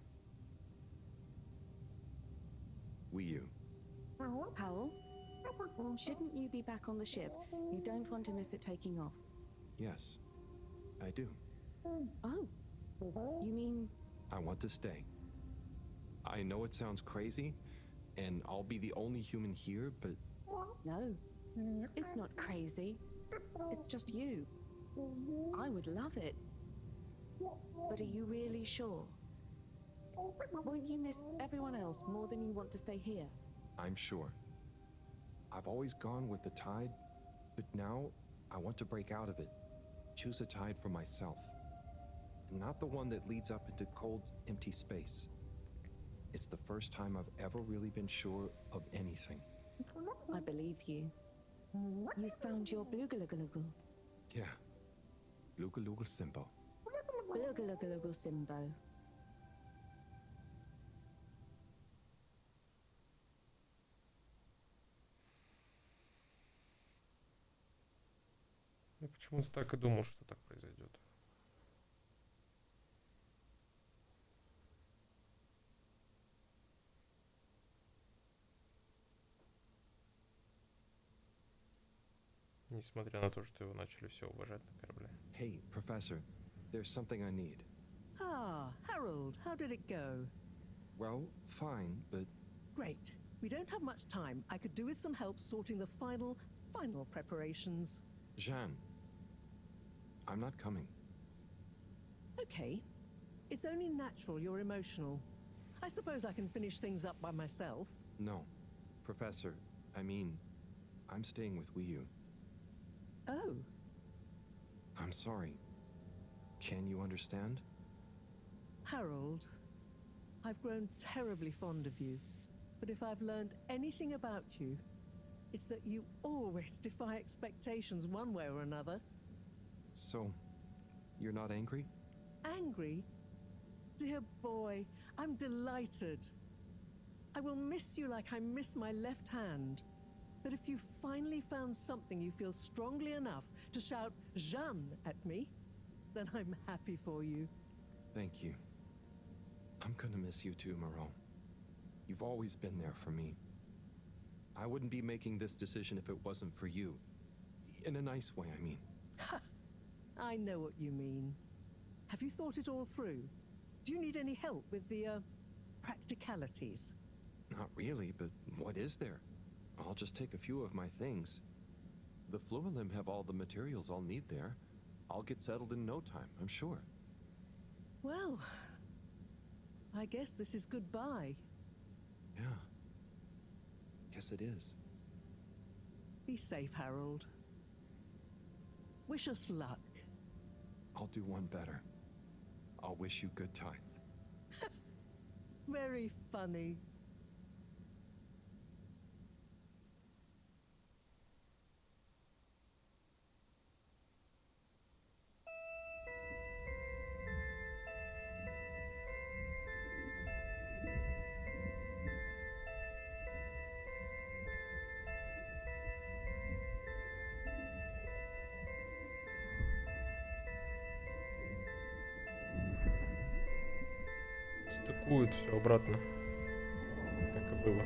You. Powell? Shouldn't you be back on the ship? You don't want to miss it taking off. Yes, I do. Oh. You mean... I want to stay. I know it sounds crazy, and I'll be the only human here, but... No. It's not crazy. It's just you. I would love it. But are you really sure? Won't you miss everyone else more than you want to stay here? I'm sure. I've always gone with the tide, but now I want to break out of it. Choose a tide for myself. Not the one that leads up into cold, empty space. It's the first time I've ever really been sure of anything. I believe you. You found your blugalugulugu. Yeah. Lugalugul Simbo. Blugalugulugu Simbo. Я почему-то так и думал, что так произойдет. Несмотря на то, что его начали все уважать на корабле. Hey, Professor, there's something I need. Ah, Harold, how did it go? Well, fine, but... Great. We don't have much time. I could do with some help sorting the final preparations. Jeanne, I'm not coming. Okay. It's only natural you're emotional. I suppose I can finish things up by myself. No. Professor, I mean, I'm staying with Wii U. Oh. I'm sorry. Can you understand? Harold, I've grown terribly fond of you. But if I've learned anything about you, it's that you always defy expectations one way or another. So, you're not angry? Angry? Dear boy, I'm delighted. I will miss you like I miss my left hand. But if you finally found something you feel strongly enough to shout Jeanne at me, then I'm happy for you. Thank you. I'm gonna miss you too, Moreau. You've always been there for me. I wouldn't be making this decision if it wasn't for you. In a nice way, I mean. I know what you mean. Have you thought it all through? Do you need any help with the, practicalities? Not really, but what is there? I'll just take a few of my things. The Fluilim have all the materials I'll need there. I'll get settled in no time, I'm sure. Well, I guess this is goodbye. Yeah. Guess it is. Be safe, Harold. Wish us luck. I'll do one better. I'll wish you good times. Very funny. Стыкует все обратно, как и было.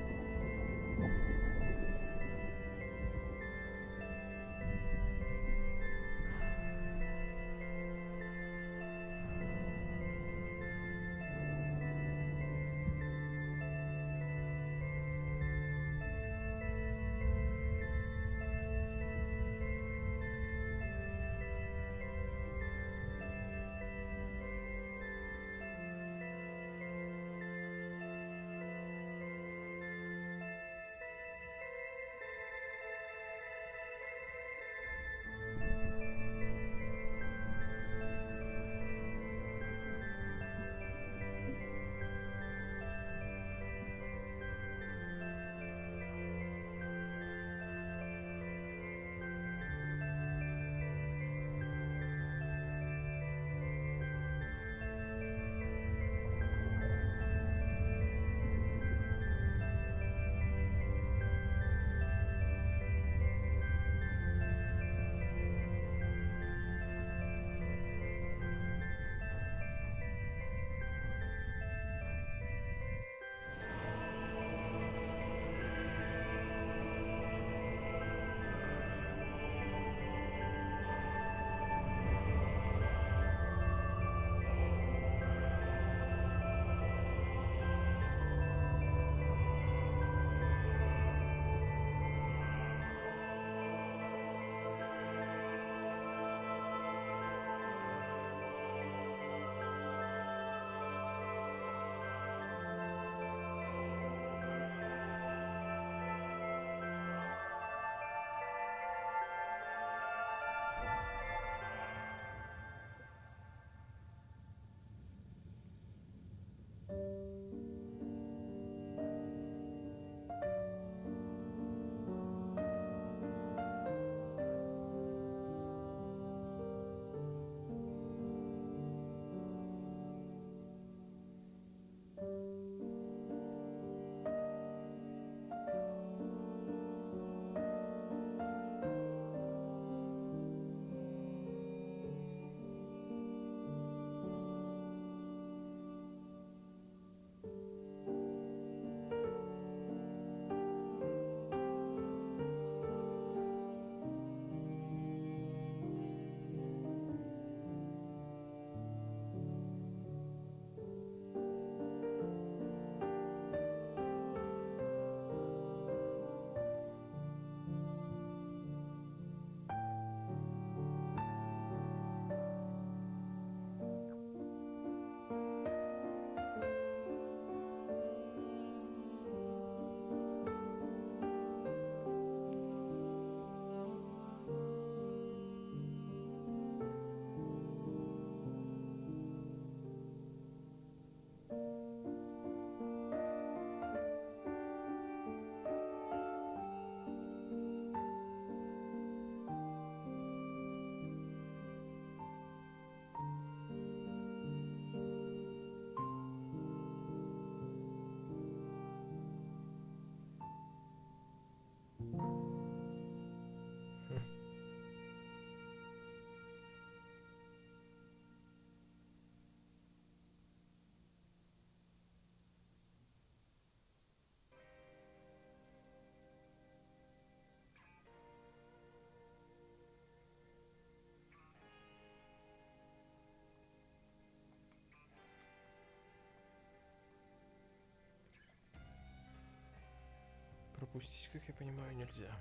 как я понимаю, нельзя.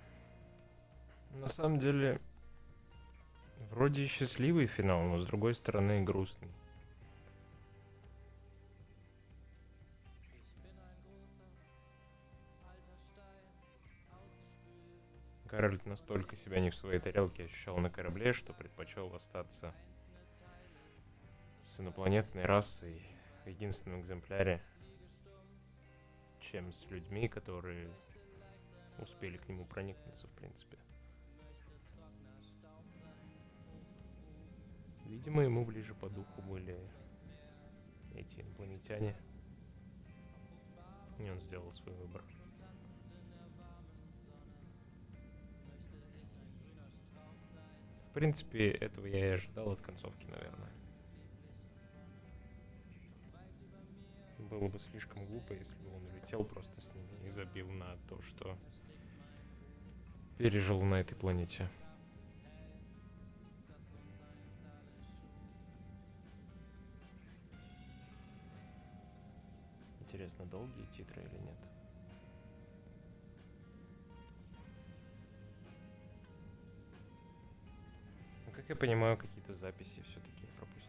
На самом деле, вроде счастливый финал, но с другой стороны грустный. Гарольд настолько себя не в своей тарелке ощущал на корабле, что предпочел остаться с инопланетной расой в единственном экземпляре, чем с людьми, которые успели к нему проникнуться, в принципе. Видимо, ему ближе по духу были эти инопланетяне, и он сделал свой выбор. В принципе, этого я и ожидал от концовки, наверное. Было бы слишком глупо, если бы он улетел просто с ними и забил на то, что пережил на этой планете. Интересно, долгие титры или нет? Ну, как я понимаю, какие-то записи все-таки пропустил.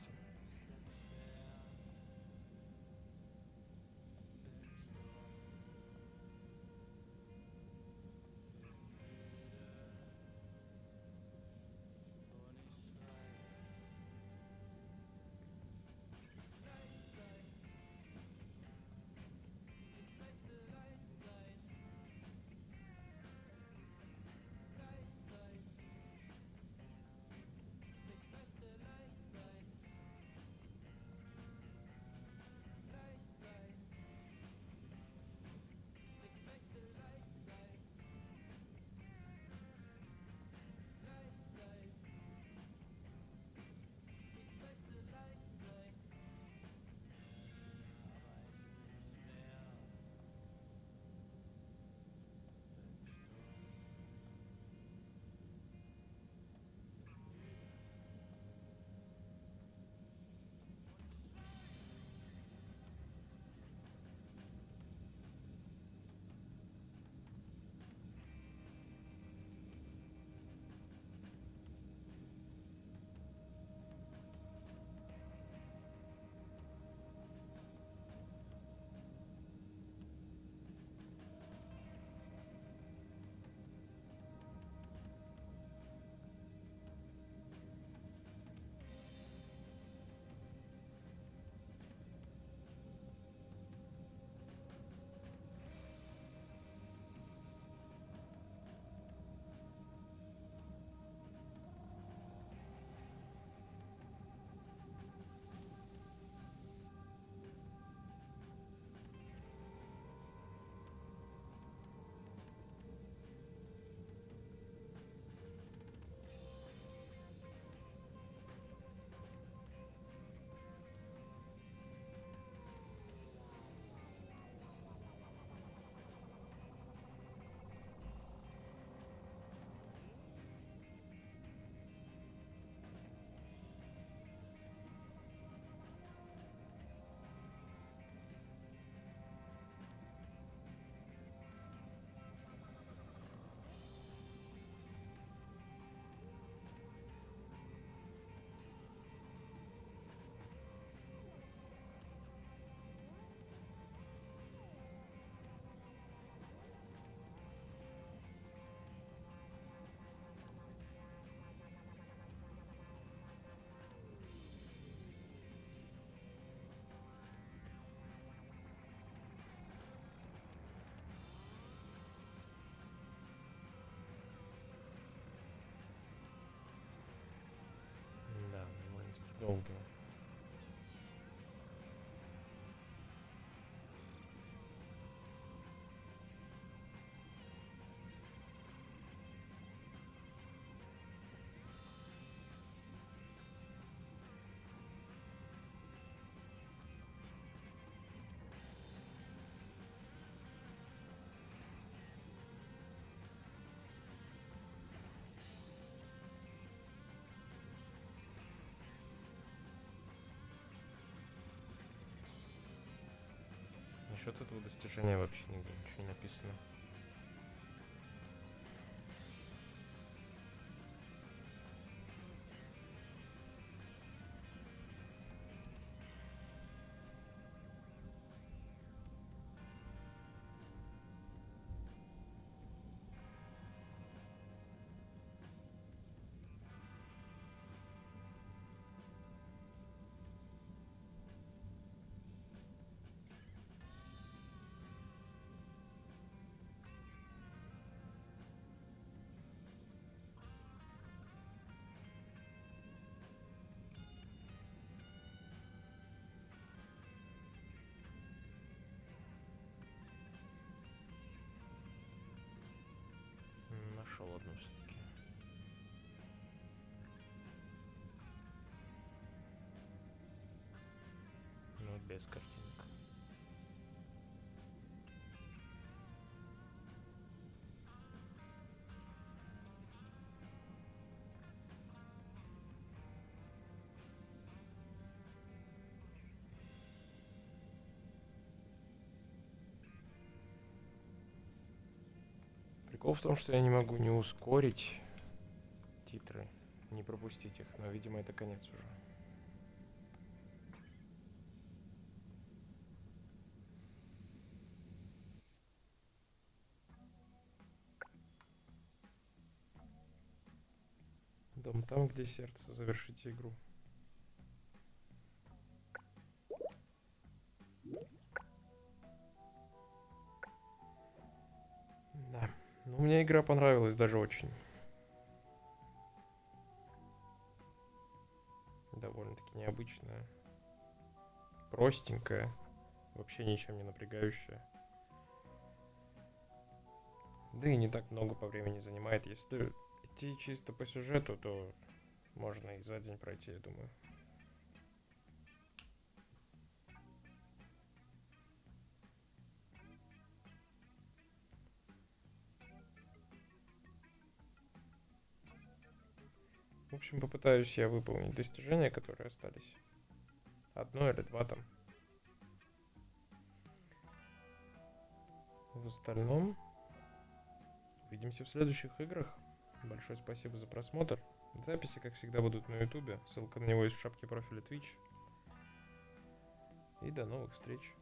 Долго. Насчет этого достижения вообще нигде ничего не написано. из картинок. Прикол в том, что я не могу не ускорить титры, не пропустить их, но, видимо, это конец уже. Дом там, где сердце. Завершите игру. Да. Ну, мне игра понравилась даже очень. Довольно-таки необычная. Простенькая. Вообще ничем не напрягающая. Да и не так много по времени занимает. Если идти чисто по сюжету, то можно и за день пройти, я думаю. В общем, попытаюсь я выполнить достижения, которые остались. Одно или два там. В остальном увидимся в следующих играх. Большое спасибо за просмотр. Записи, как всегда, будут на ютубе. Ссылка на него есть в шапке профиля Twitch. И до новых встреч.